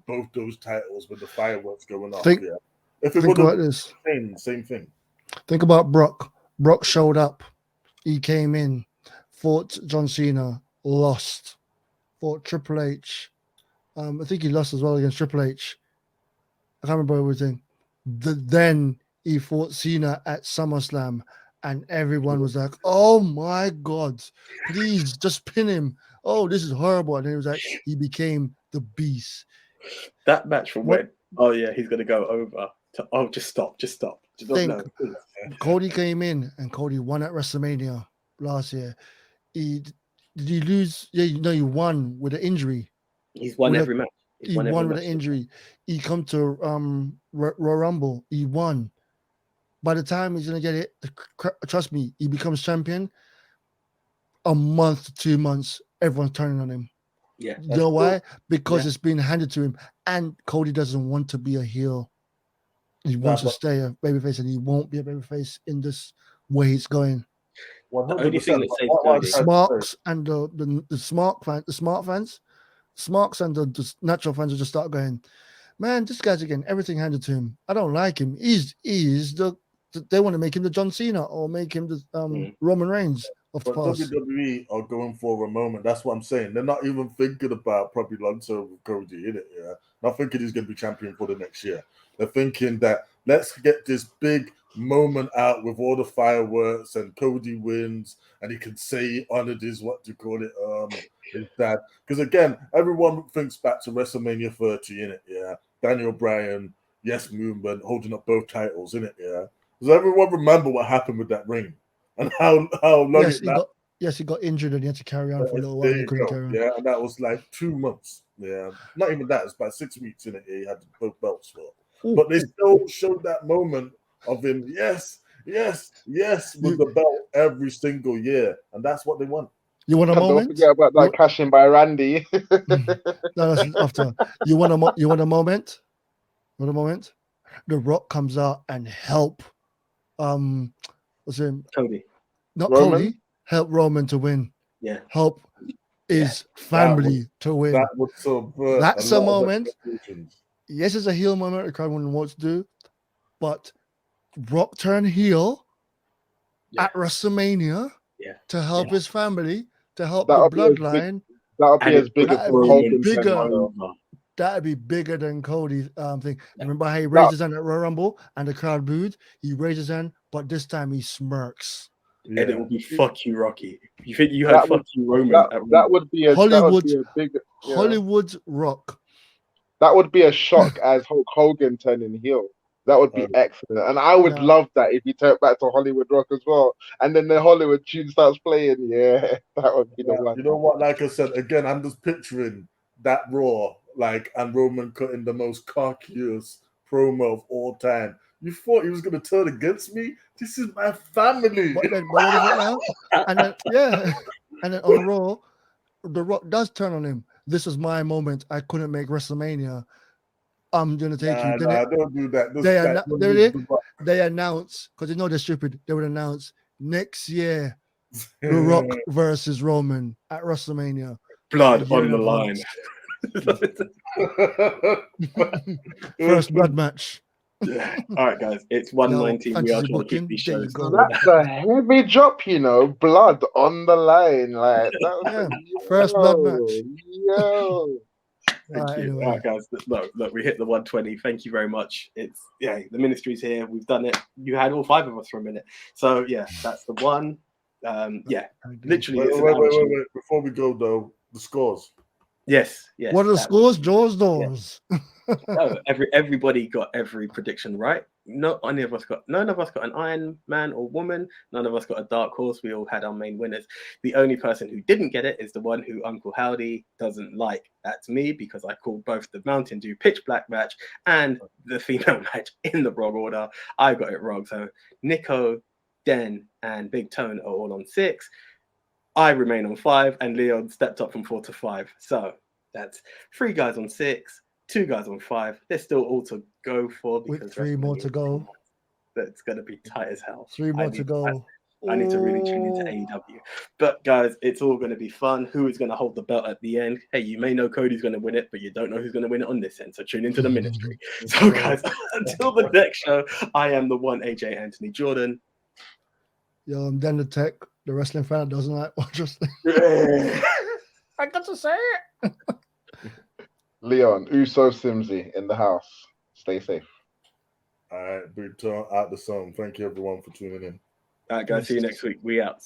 both those titles with the fireworks going off. If it think about this, same thing. Think about Brock. Brock showed up. He came in, fought John Cena, lost, fought Triple H. I think he lost as well against Triple H. I can't remember everything. Then he fought Cena at SummerSlam, and everyone was like, "Oh my God, please just pin him! Oh, this is horrible!" And then he was like, he became the Beast. That match from when? Oh yeah, he's gonna go over. Just stop. Cody came in and Cody won at WrestleMania last year. Did he lose? Yeah, he won with an injury. He's won every match. He won with an injury. He come to Royal Rumble. He won. By the time he's gonna get it, trust me, he becomes champion. A month to 2 months, everyone's turning on him. Yeah, you know why? Because it's been handed to him, and Cody doesn't want to be a heel. He wants to stay a babyface, and he won't be a babyface in this way it's going. 100%. The only thing that saves Cody, Smarks and the smart fans, Smarks and the natural fans will just start going, man, this guy's getting everything handed to him. I don't like him. They want to make him the John Cena or make him the Roman Reigns of the past. WWE are going for a moment. That's what I'm saying. They're not even thinking about probably Lonzo with Cody in it. Yeah, not thinking he's going to be champion for the next year. They're thinking that let's get this big moment out with all the fireworks and Cody wins and he can say honored his his dad. Because again, everyone thinks back to WrestleMania 30 in it. Yeah, Daniel Bryan, Yes Movement holding up both titles in it. Yeah. Does everyone remember what happened with that ring and how long he got injured and he had to carry on for a little while. He couldn't carry on. Yeah, and that was like 2 months. Yeah, not even that. It's about 6 weeks in it. He had both belts for. But they still showed that moment of him. Yes, with the belt every single year, and that's what they want. You want a moment? Don't forget about that cash in by Randy. No, that's after. You want a moment? You want a moment? The Rock comes out and help. What's his name? Cody. Not Roman? Cody. Help Roman to win. Yeah. Help his family to win. That was so good. That's a moment. Yes, it's a heel moment. The crowd wouldn't want to do, but Rock turned heel at WrestleMania to help his family, to help the bloodline. That would be as big as Hogan. That'd be bigger than Cody's thing. Remember how he raised his hand at Royal Rumble and the crowd booed? He raised his hand, but this time he smirks. And it will be fuck you, Rocky. You think you had fuck you, Roman? That would be a Hollywood's Rock. That would be a shock as Hulk Hogan turning heel. That would be excellent. And I would love that if he turned back to Hollywood Rock as well. And then the Hollywood tune starts playing. Yeah, that would be the one. You know what? Like I said, again, I'm just picturing that Raw, and Roman cutting the most cockiest promo of all time. You thought he was going to turn against me? This is my family. What is it now? And then on Raw, The Rock does turn on him. This is my moment. I couldn't make WrestleMania. I'm gonna take you. Don't do that. They announce, because they know they're stupid. They would announce next year, The Rock versus Roman at WrestleMania. Blood on the line. First blood match. Yeah. All right, guys. It's 1:19. We are fantasy trying to keep booking, these there you shows. go. That's a heavy drop, you know. Blood on the line, like that. Yeah, first blood match. Yo. Thank Alright, you. anyway. All right, guys. Look, we hit the 120. Thank you very much. It's the ministry's here. We've done it. You had all 5 of us for a minute. So yeah, that's the one. Literally, Wait, it's an wait, hour wait, show. wait, wait. Before we go though, the scores. Yes. What are the scores? Doors. No, everybody got every prediction right. None of us got an Iron Man or woman. None of us got a dark horse. We all had our main winners. The only person who didn't get it is the one who Uncle Howdy doesn't like. That's me, because I called both the Mountain Dew pitch black match and the female match in the wrong order. I got it wrong. So Nico, Den, and Big Tone are all on 6. I remain on 5, and Leon stepped up from 4 to 5. So that's 3 guys on 6. 2 guys on 5. There's still all to go for, because With 3 more to go. That's going to be tight as hell. 3 more to go. I need to really tune into AEW. But guys, it's all going to be fun. Who is going to hold the belt at the end? Hey, you may know Cody's going to win it, but you don't know who's going to win it on this end. So tune into the ministry. So guys, until the next show, I am the one AJ Anthony Jordan. Yo, I'm Den the Tech, the wrestling fan that doesn't like watch wrestling. I got to say it. Leon, Uso, Simzy in the house. Stay safe. All right, Big Tom out the zone. Thank you everyone for tuning in. All right, guys. See you next week. We out.